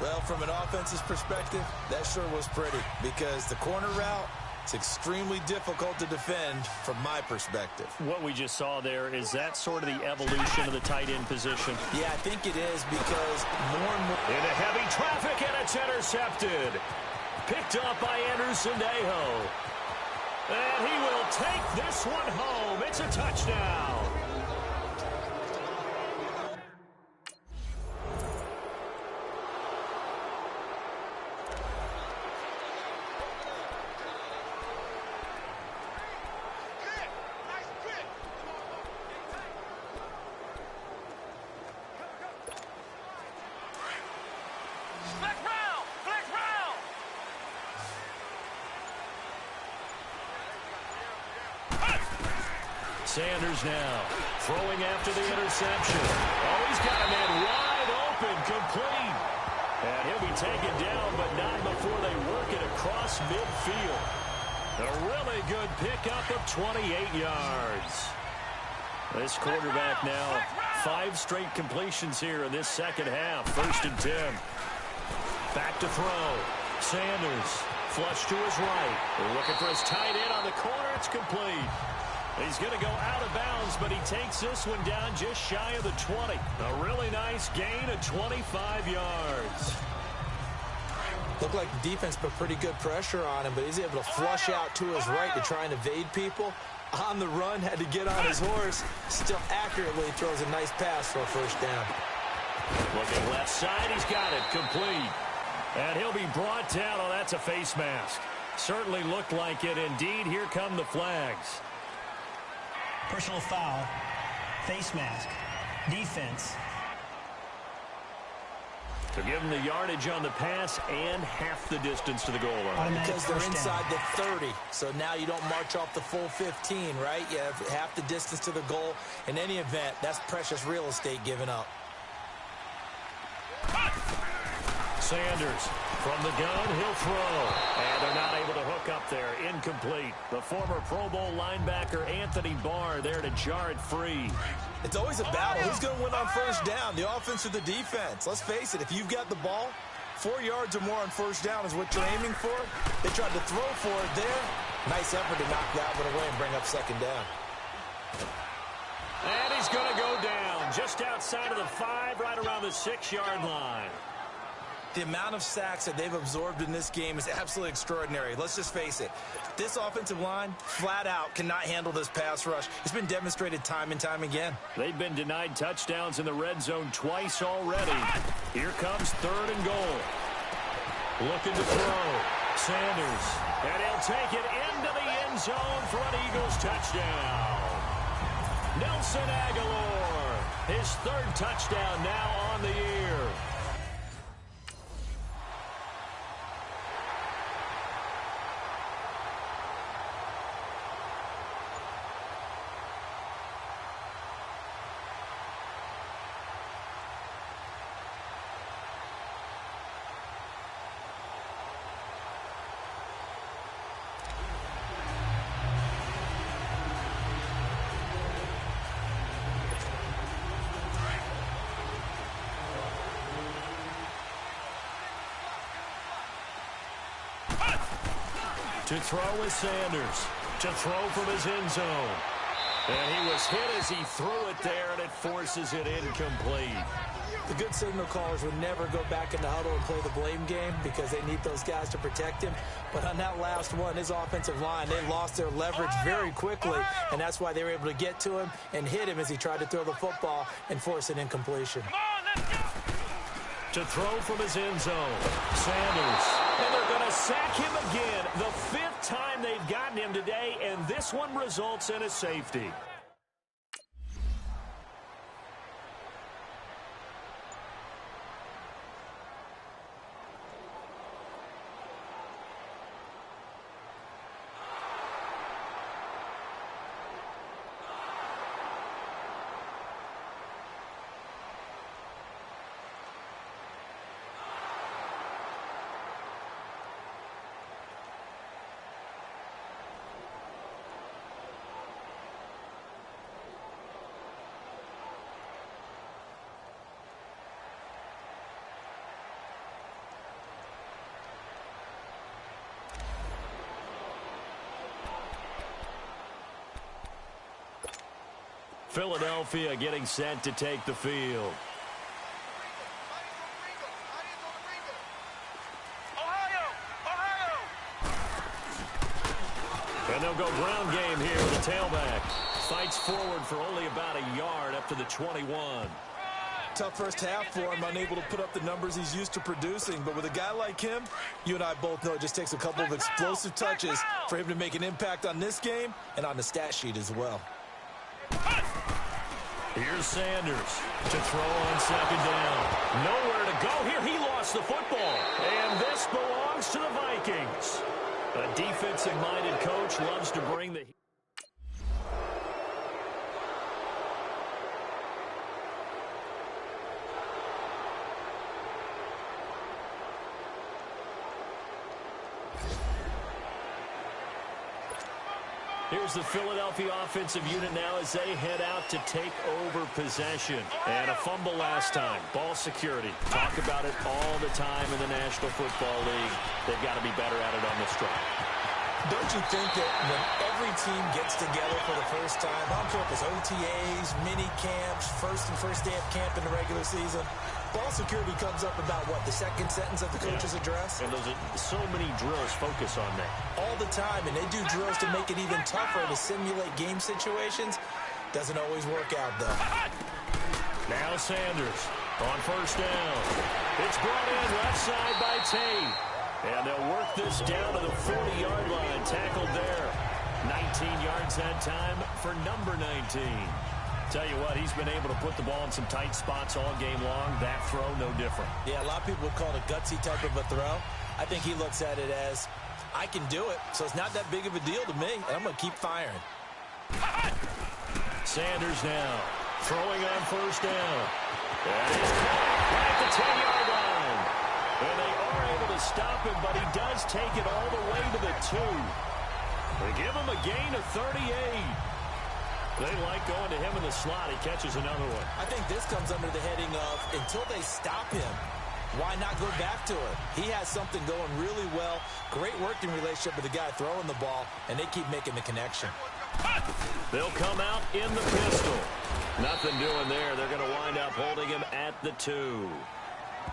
Well, from an offensive perspective, that sure was pretty because the corner route, it's extremely difficult to defend from my perspective. What we just saw there, is that sort of the evolution of the tight end position? Yeah, I think it is because more and more... Into heavy traffic, and it's intercepted. Picked up by Anderson-Dejo. And he will take this one home. It's a touchdown. Sanders now throwing after the interception. Oh, he's got a man wide open, complete. And he'll be taken down, but not before they work it across midfield. A really good pickup of 28 yards. This quarterback now 5 straight completions here in this second half. 1st and 10. Back to throw. Sanders flush to his right. They're looking for his tight end on the corner. It's complete. He's going to go out of bounds, but he takes this one down just shy of the 20. A really nice gain of 25 yards. Looked like the defense put pretty good pressure on him, but he's able to flush out to his right to try and evade people. On the run, had to get on his horse. Still accurately throws a nice pass for a first down. Looking left side, he's got it, complete. And he'll be brought down. Oh, that's a face mask. Certainly looked like it. Indeed, here come the flags. Personal foul, face mask, defense. To give them the yardage on the pass and half the distance to the goal line. Because they're inside the 30, so now you don't march off the full 15, right? You have half the distance to the goal. In any event, that's precious real estate given up. Sanders from the gun, he'll throw. And they're not able to hook up there. Incomplete. The former Pro Bowl linebacker Anthony Barr there to jar it free. It's always a battle. Who's going to win on first down, the offense or the defense? Let's face it, if you've got the ball, 4 yards or more on first down is what you're aiming for. They tried to throw for it there. Nice effort to knock that one away and bring up second down. And he's going to go down just outside of the 5, right around the 6-yard line. The amount of sacks that they've absorbed in this game is absolutely extraordinary. Let's just face it. This offensive line, flat out, cannot handle this pass rush. It's been demonstrated time and time again. They've been denied touchdowns in the red zone twice already. Here comes 3rd and goal. Looking to throw. Sanders. And he'll take it into the end zone for an Eagles touchdown. Nelson Aguilar. His 3rd touchdown now on the year. To throw with Sanders. To throw from his end zone. And he was hit as he threw it there, and it forces it incomplete. The good signal callers would never go back in the huddle and play the blame game because they need those guys to protect him. But on that last one, his offensive line, they lost their leverage very quickly, and that's why they were able to get to him and hit him as he tried to throw the football and force an incompletion. To throw from his end zone. Sanders. And they're going to sack him again. The 5th time they've gotten him today, and this one results in a safety. Philadelphia getting set to take the field. And they'll go ground game here with the tailback. Fights forward for only about a yard up to the 21. Tough first half for him, unable to put up the numbers he's used to producing. But with a guy like him, you and I both know it just takes a couple of explosive touches for him to make an impact on this game and on the stat sheet as well. Here's Sanders to throw on second down. Nowhere to go here. He lost the football. And this belongs to the Vikings. A defensive-minded coach loves to bring the... Here's the Philadelphia offensive unit now as they head out to take over possession. And a fumble last time. Ball security. Talk about it all the time in the National Football League. They've got to be better at it on this drive. Don't you think that when every team gets together for the first time, I don't care if it's OTAs, mini camps, first day of camp in the regular season, ball security comes up about what, the second sentence of the coach's address? And those are so many drills focus on that. All the time, and they do drills to make it even tougher to simulate game situations. Doesn't always work out, though. Now Sanders on first down. It's brought in left side by Tate. And they'll work this down to the 40-yard line. Tackled there. 19 yards that time for number 19. Tell you what, he's been able to put the ball in some tight spots all game long. That throw, no different. Yeah, a lot of people would call it a gutsy type of a throw. I think he looks at it as, I can do it, so it's not that big of a deal to me, and I'm going to keep firing. Sanders now throwing on first down. That is caught right at the 10-yard line. And they are able to stop him, but he does take it all the way to the 2. They give him a gain of 38. They like going to him in the slot. He catches another one. I think this comes under the heading of, until they stop him, why not go back to it? He has something going really well. Great working relationship with the guy throwing the ball, and they keep making the connection. They'll come out in the pistol. Nothing doing there. They're going to wind up holding him at the 2.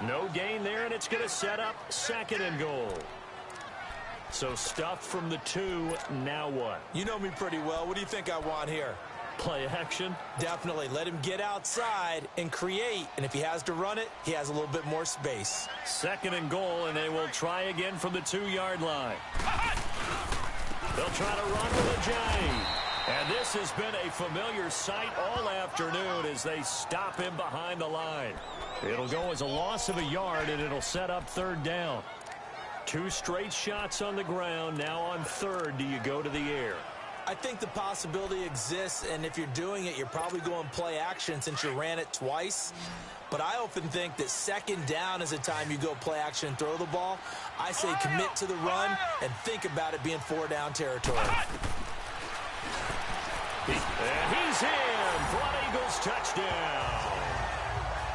No gain there, and it's going to set up second and goal. So stuffed from the 2, now what? You know me pretty well. What do you think I want here? Play action? Definitely. Let him get outside and create. And if he has to run it, he has a little bit more space. Second and goal, and they will try again from the 2-yard line. They'll try to run with a J. And this has been a familiar sight all afternoon as they stop him behind the line. It'll go as a loss of a yard, and it'll set up third down. 2 straight shots on the ground. Now on third, do you go to the air? I think the possibility exists, and if you're doing it, you're probably going play action since you ran it twice. But I often think that second down is the time you go play action and throw the ball. I say commit to the run and think about it being 4-down territory. And he's in for an Eagles touchdown.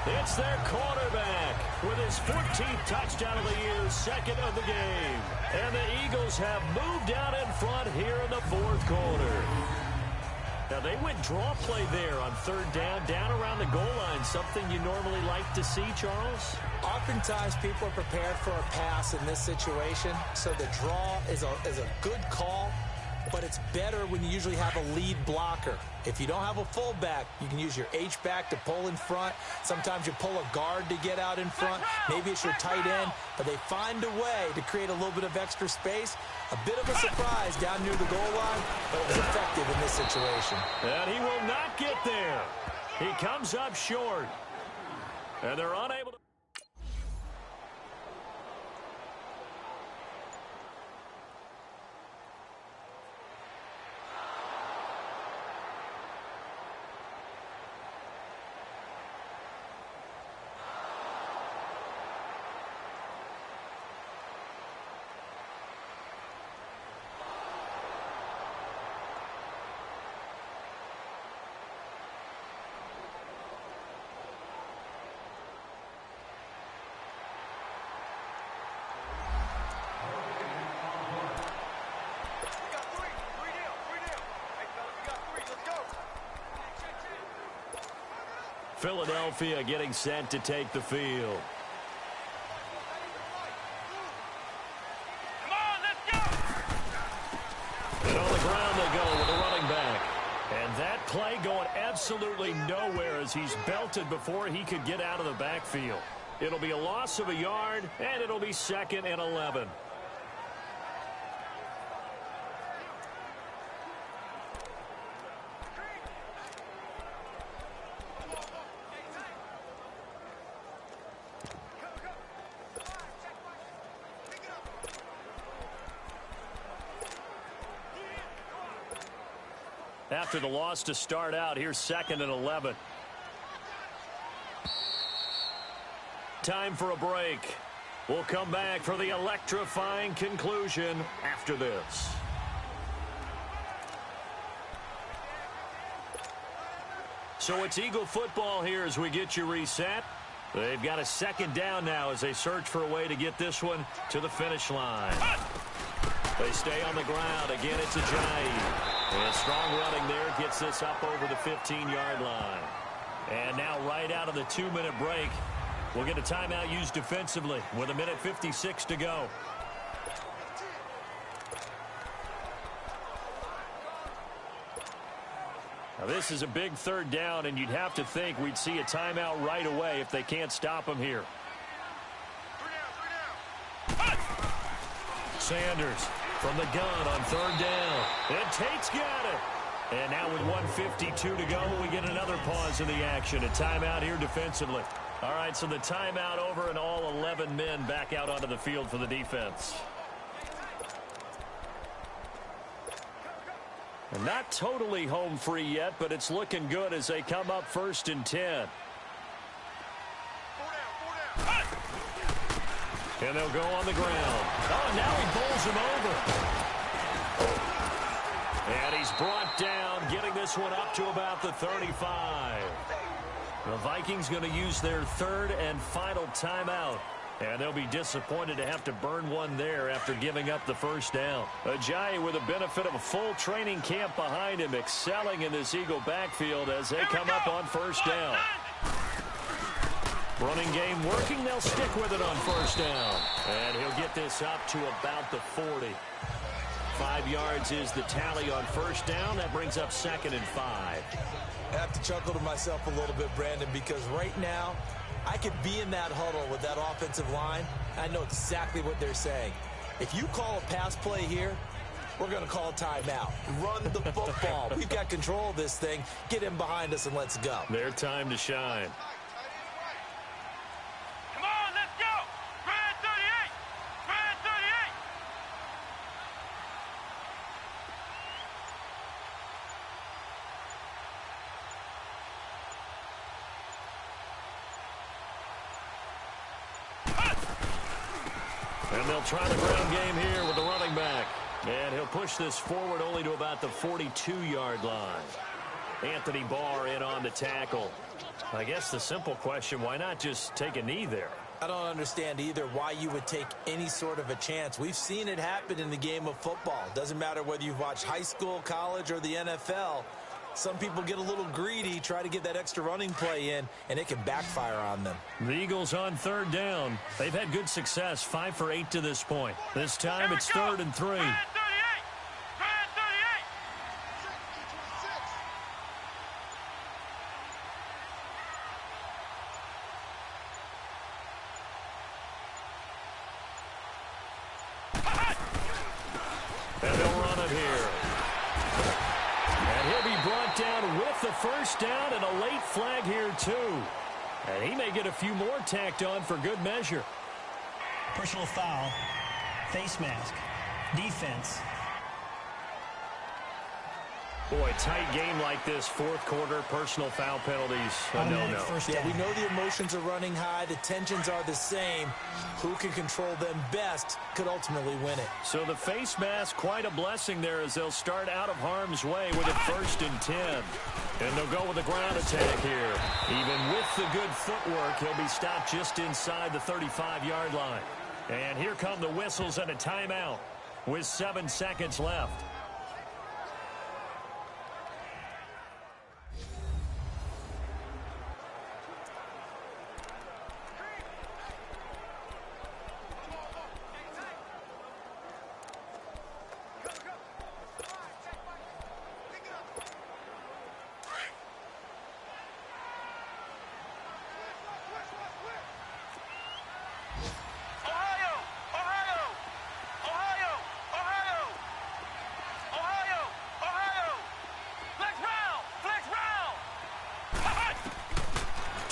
It's their quarterback with his 14th touchdown of the year, second of the game. And the Eagles have moved out in front here in the fourth quarter. Now, they went draw play there on third down around the goal line, something you normally like to see, Charles? Oftentimes, people are prepared for a pass in this situation, so the draw is a good call. But it's better when you usually have a lead blocker. If you don't have a fullback, you can use your H-back to pull in front. Sometimes you pull a guard to get out in front. Maybe it's your tight end. But they find a way to create a little bit of extra space. A bit of a surprise down near the goal line, but it was effective in this situation. And he will not get there. He comes up short. And they're unable to... Philadelphia getting set to take the field. Come on, let's go! And on the ground they go with a running back. And that play going absolutely nowhere as he's belted before he could get out of the backfield. It'll be a loss of a yard, and it'll be 2nd and 11. After the loss to start out, here's 2nd and 11. Time for a break. We'll come back for the electrifying conclusion after this. So it's Eagle football here as we get you reset. They've got a 2nd down now as they search for a way to get this one to the finish line. They stay on the ground. Again, it's Ajayi. And strong running there gets this up over the 15-yard line. And now right out of the 2-minute break, we'll get a timeout used defensively with 1:56 to go. Now this is a big 3rd down, and you'd have to think we'd see a timeout right away if they can't stop him here. Sanders from the gun on 3rd down. And Tate's got it. And now with 1:52 to go, we get another pause in the action. A timeout here defensively. All right, so the timeout over and all 11 men back out onto the field for the defense. And not totally home free yet, but it's looking good as they come up 1st and 10. And they'll go on the ground. Oh, now he bowls him over. And he's brought down, getting this one up to about the 35. The Vikings going to use their 3rd and final timeout. And they'll be disappointed to have to burn one there after giving up the 1st down. Ajayi with the benefit of a full training camp behind him, excelling in this Eagle backfield as they come up on 1st down. Running game working. They'll stick with it on 1st down. And he'll get this up to about the 40. 5 yards is the tally on 1st down. That brings up 2nd and 5. I have to chuckle to myself a little bit, Brandon, because right now I could be in that huddle with that offensive line. I know exactly what they're saying. If you call a pass play here, we're going to call a timeout. Run the football. We've got control of this thing. Get him behind us and let's go. Their time to shine. Come on, let's go! Red 38! Red 38! And they'll try the ground game here with the running back. And he'll push this forward only to about the 42-yard line. Anthony Barr in on the tackle. I guess the simple question, why not just take a knee there? I don't understand either why you would take any sort of a chance. We've seen it happen in the game of football. Doesn't matter whether you've watched high school, college, or the NFL. Some people get a little greedy, try to get that extra running play in, and it can backfire on them. The Eagles on 3rd down. They've had good success, 5 for 8 to this point. This time it's 3rd and 3. Red 38! Red 38! And they'll run it here. And he'll be brought down with the 1st down and a late flag here too. And he may get a few more tacked on for good measure. Personal foul. Face mask. Defense. Boy, tight game like this, 4th quarter, personal foul penalties, a no-no. Yeah, we know the emotions are running high. The tensions are the same. Who can control them best could ultimately win it. So the face mask, quite a blessing there as they'll start out of harm's way with it 1st and 10. And they'll go with the ground attack here. Even with the good footwork, he'll be stopped just inside the 35-yard line. And here come the whistles and a timeout with 7 seconds left.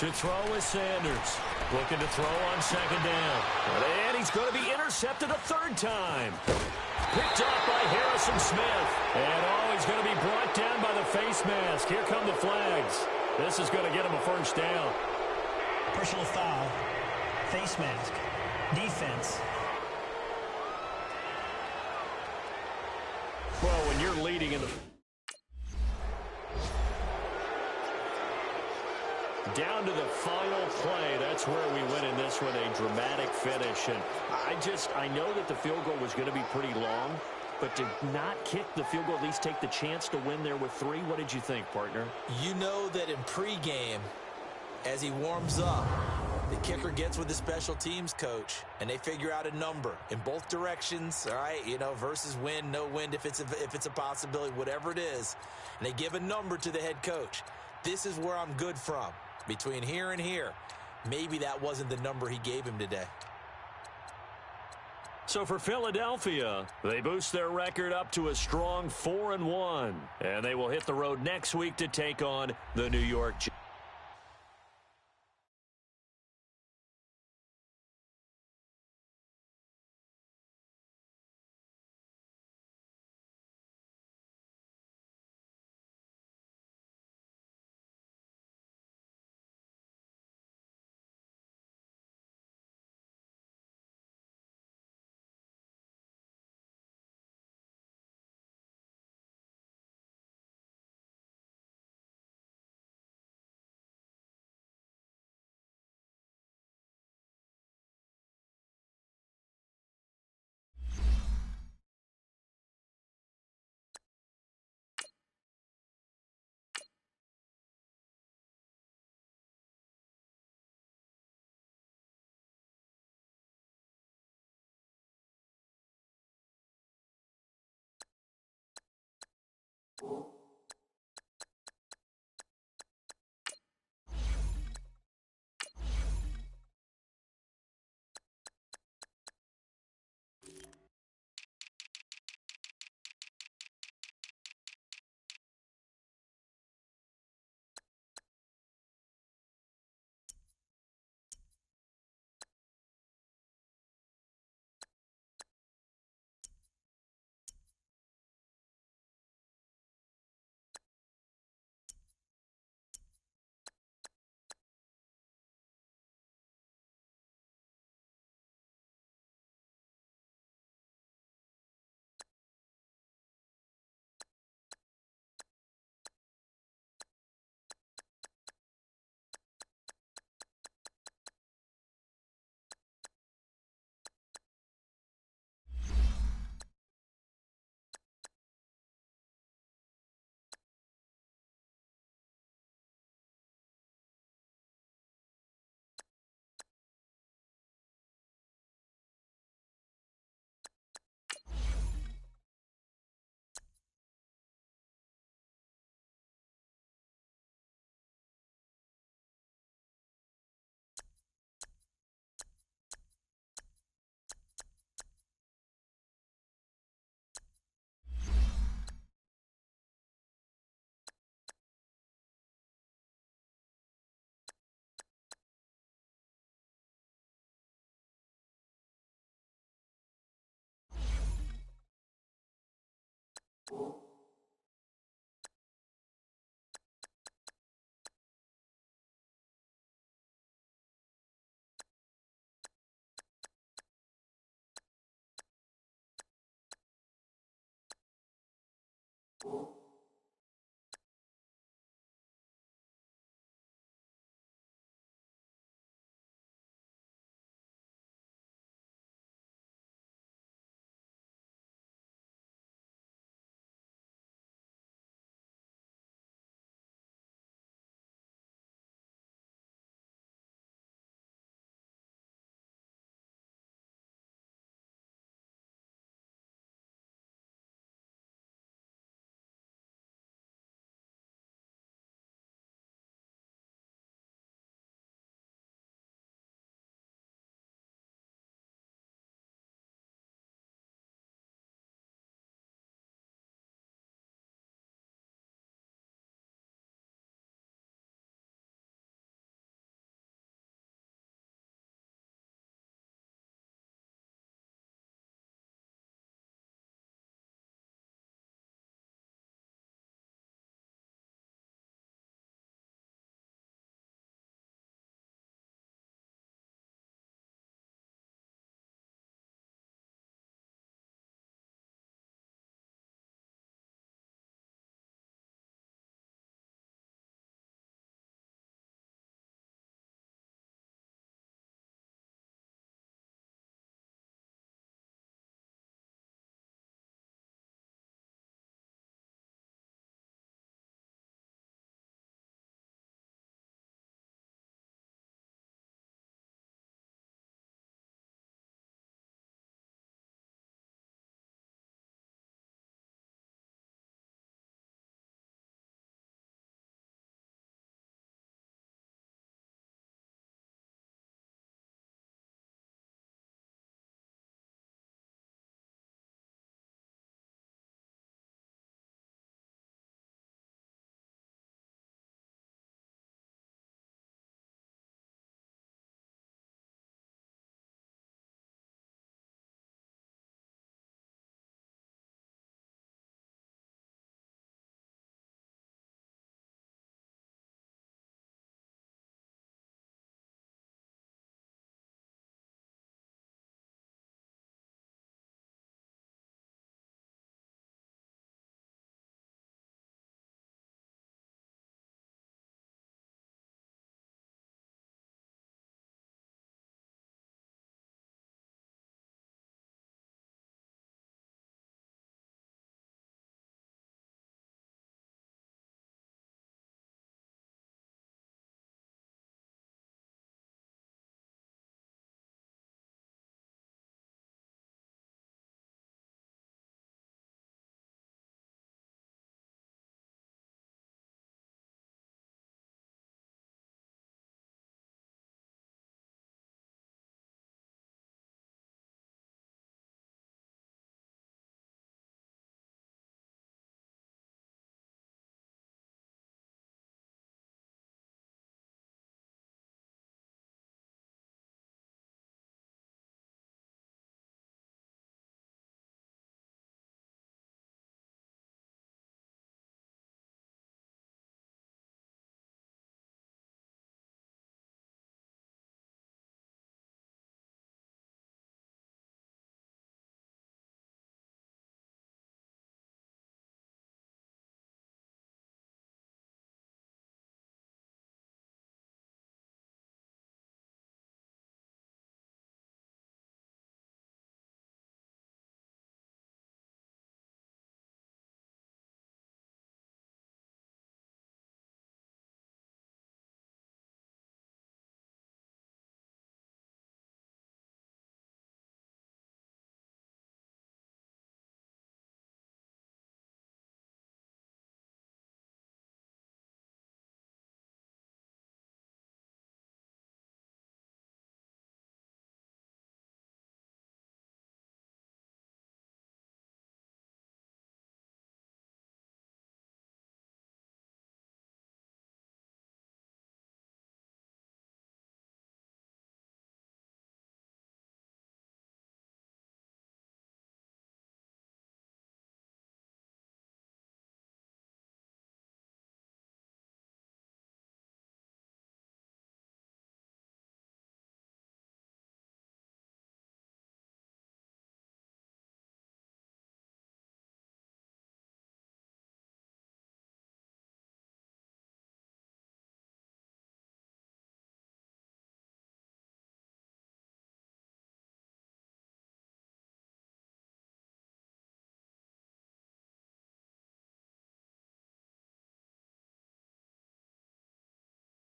To throw is Sanders. Looking to throw on second down. And he's going to be intercepted a third time. Picked up by Harrison Smith. And he's going to be brought down by the face mask. Here come the flags. This is going to get him a first down. Personal foul. Face mask. Defense. Well, when you're leading in the... Down to the final play. That's where we win in this one, a dramatic finish. And I know that the field goal was going to be pretty long, but to not kick the field goal, at least take the chance to win there with 3, what did you think, partner? You know that in pregame, as he warms up, the kicker gets with the special teams coach, and they figure out a number in both directions, all right, versus wind, no wind, if it's a possibility, whatever it is, and they give a number to the head coach. This is where I'm good from. Between here and here, maybe that wasn't the number he gave him today. So for Philadelphia, they boost their record up to a strong 4-1, and they will hit the road next week to take on the New York Jets.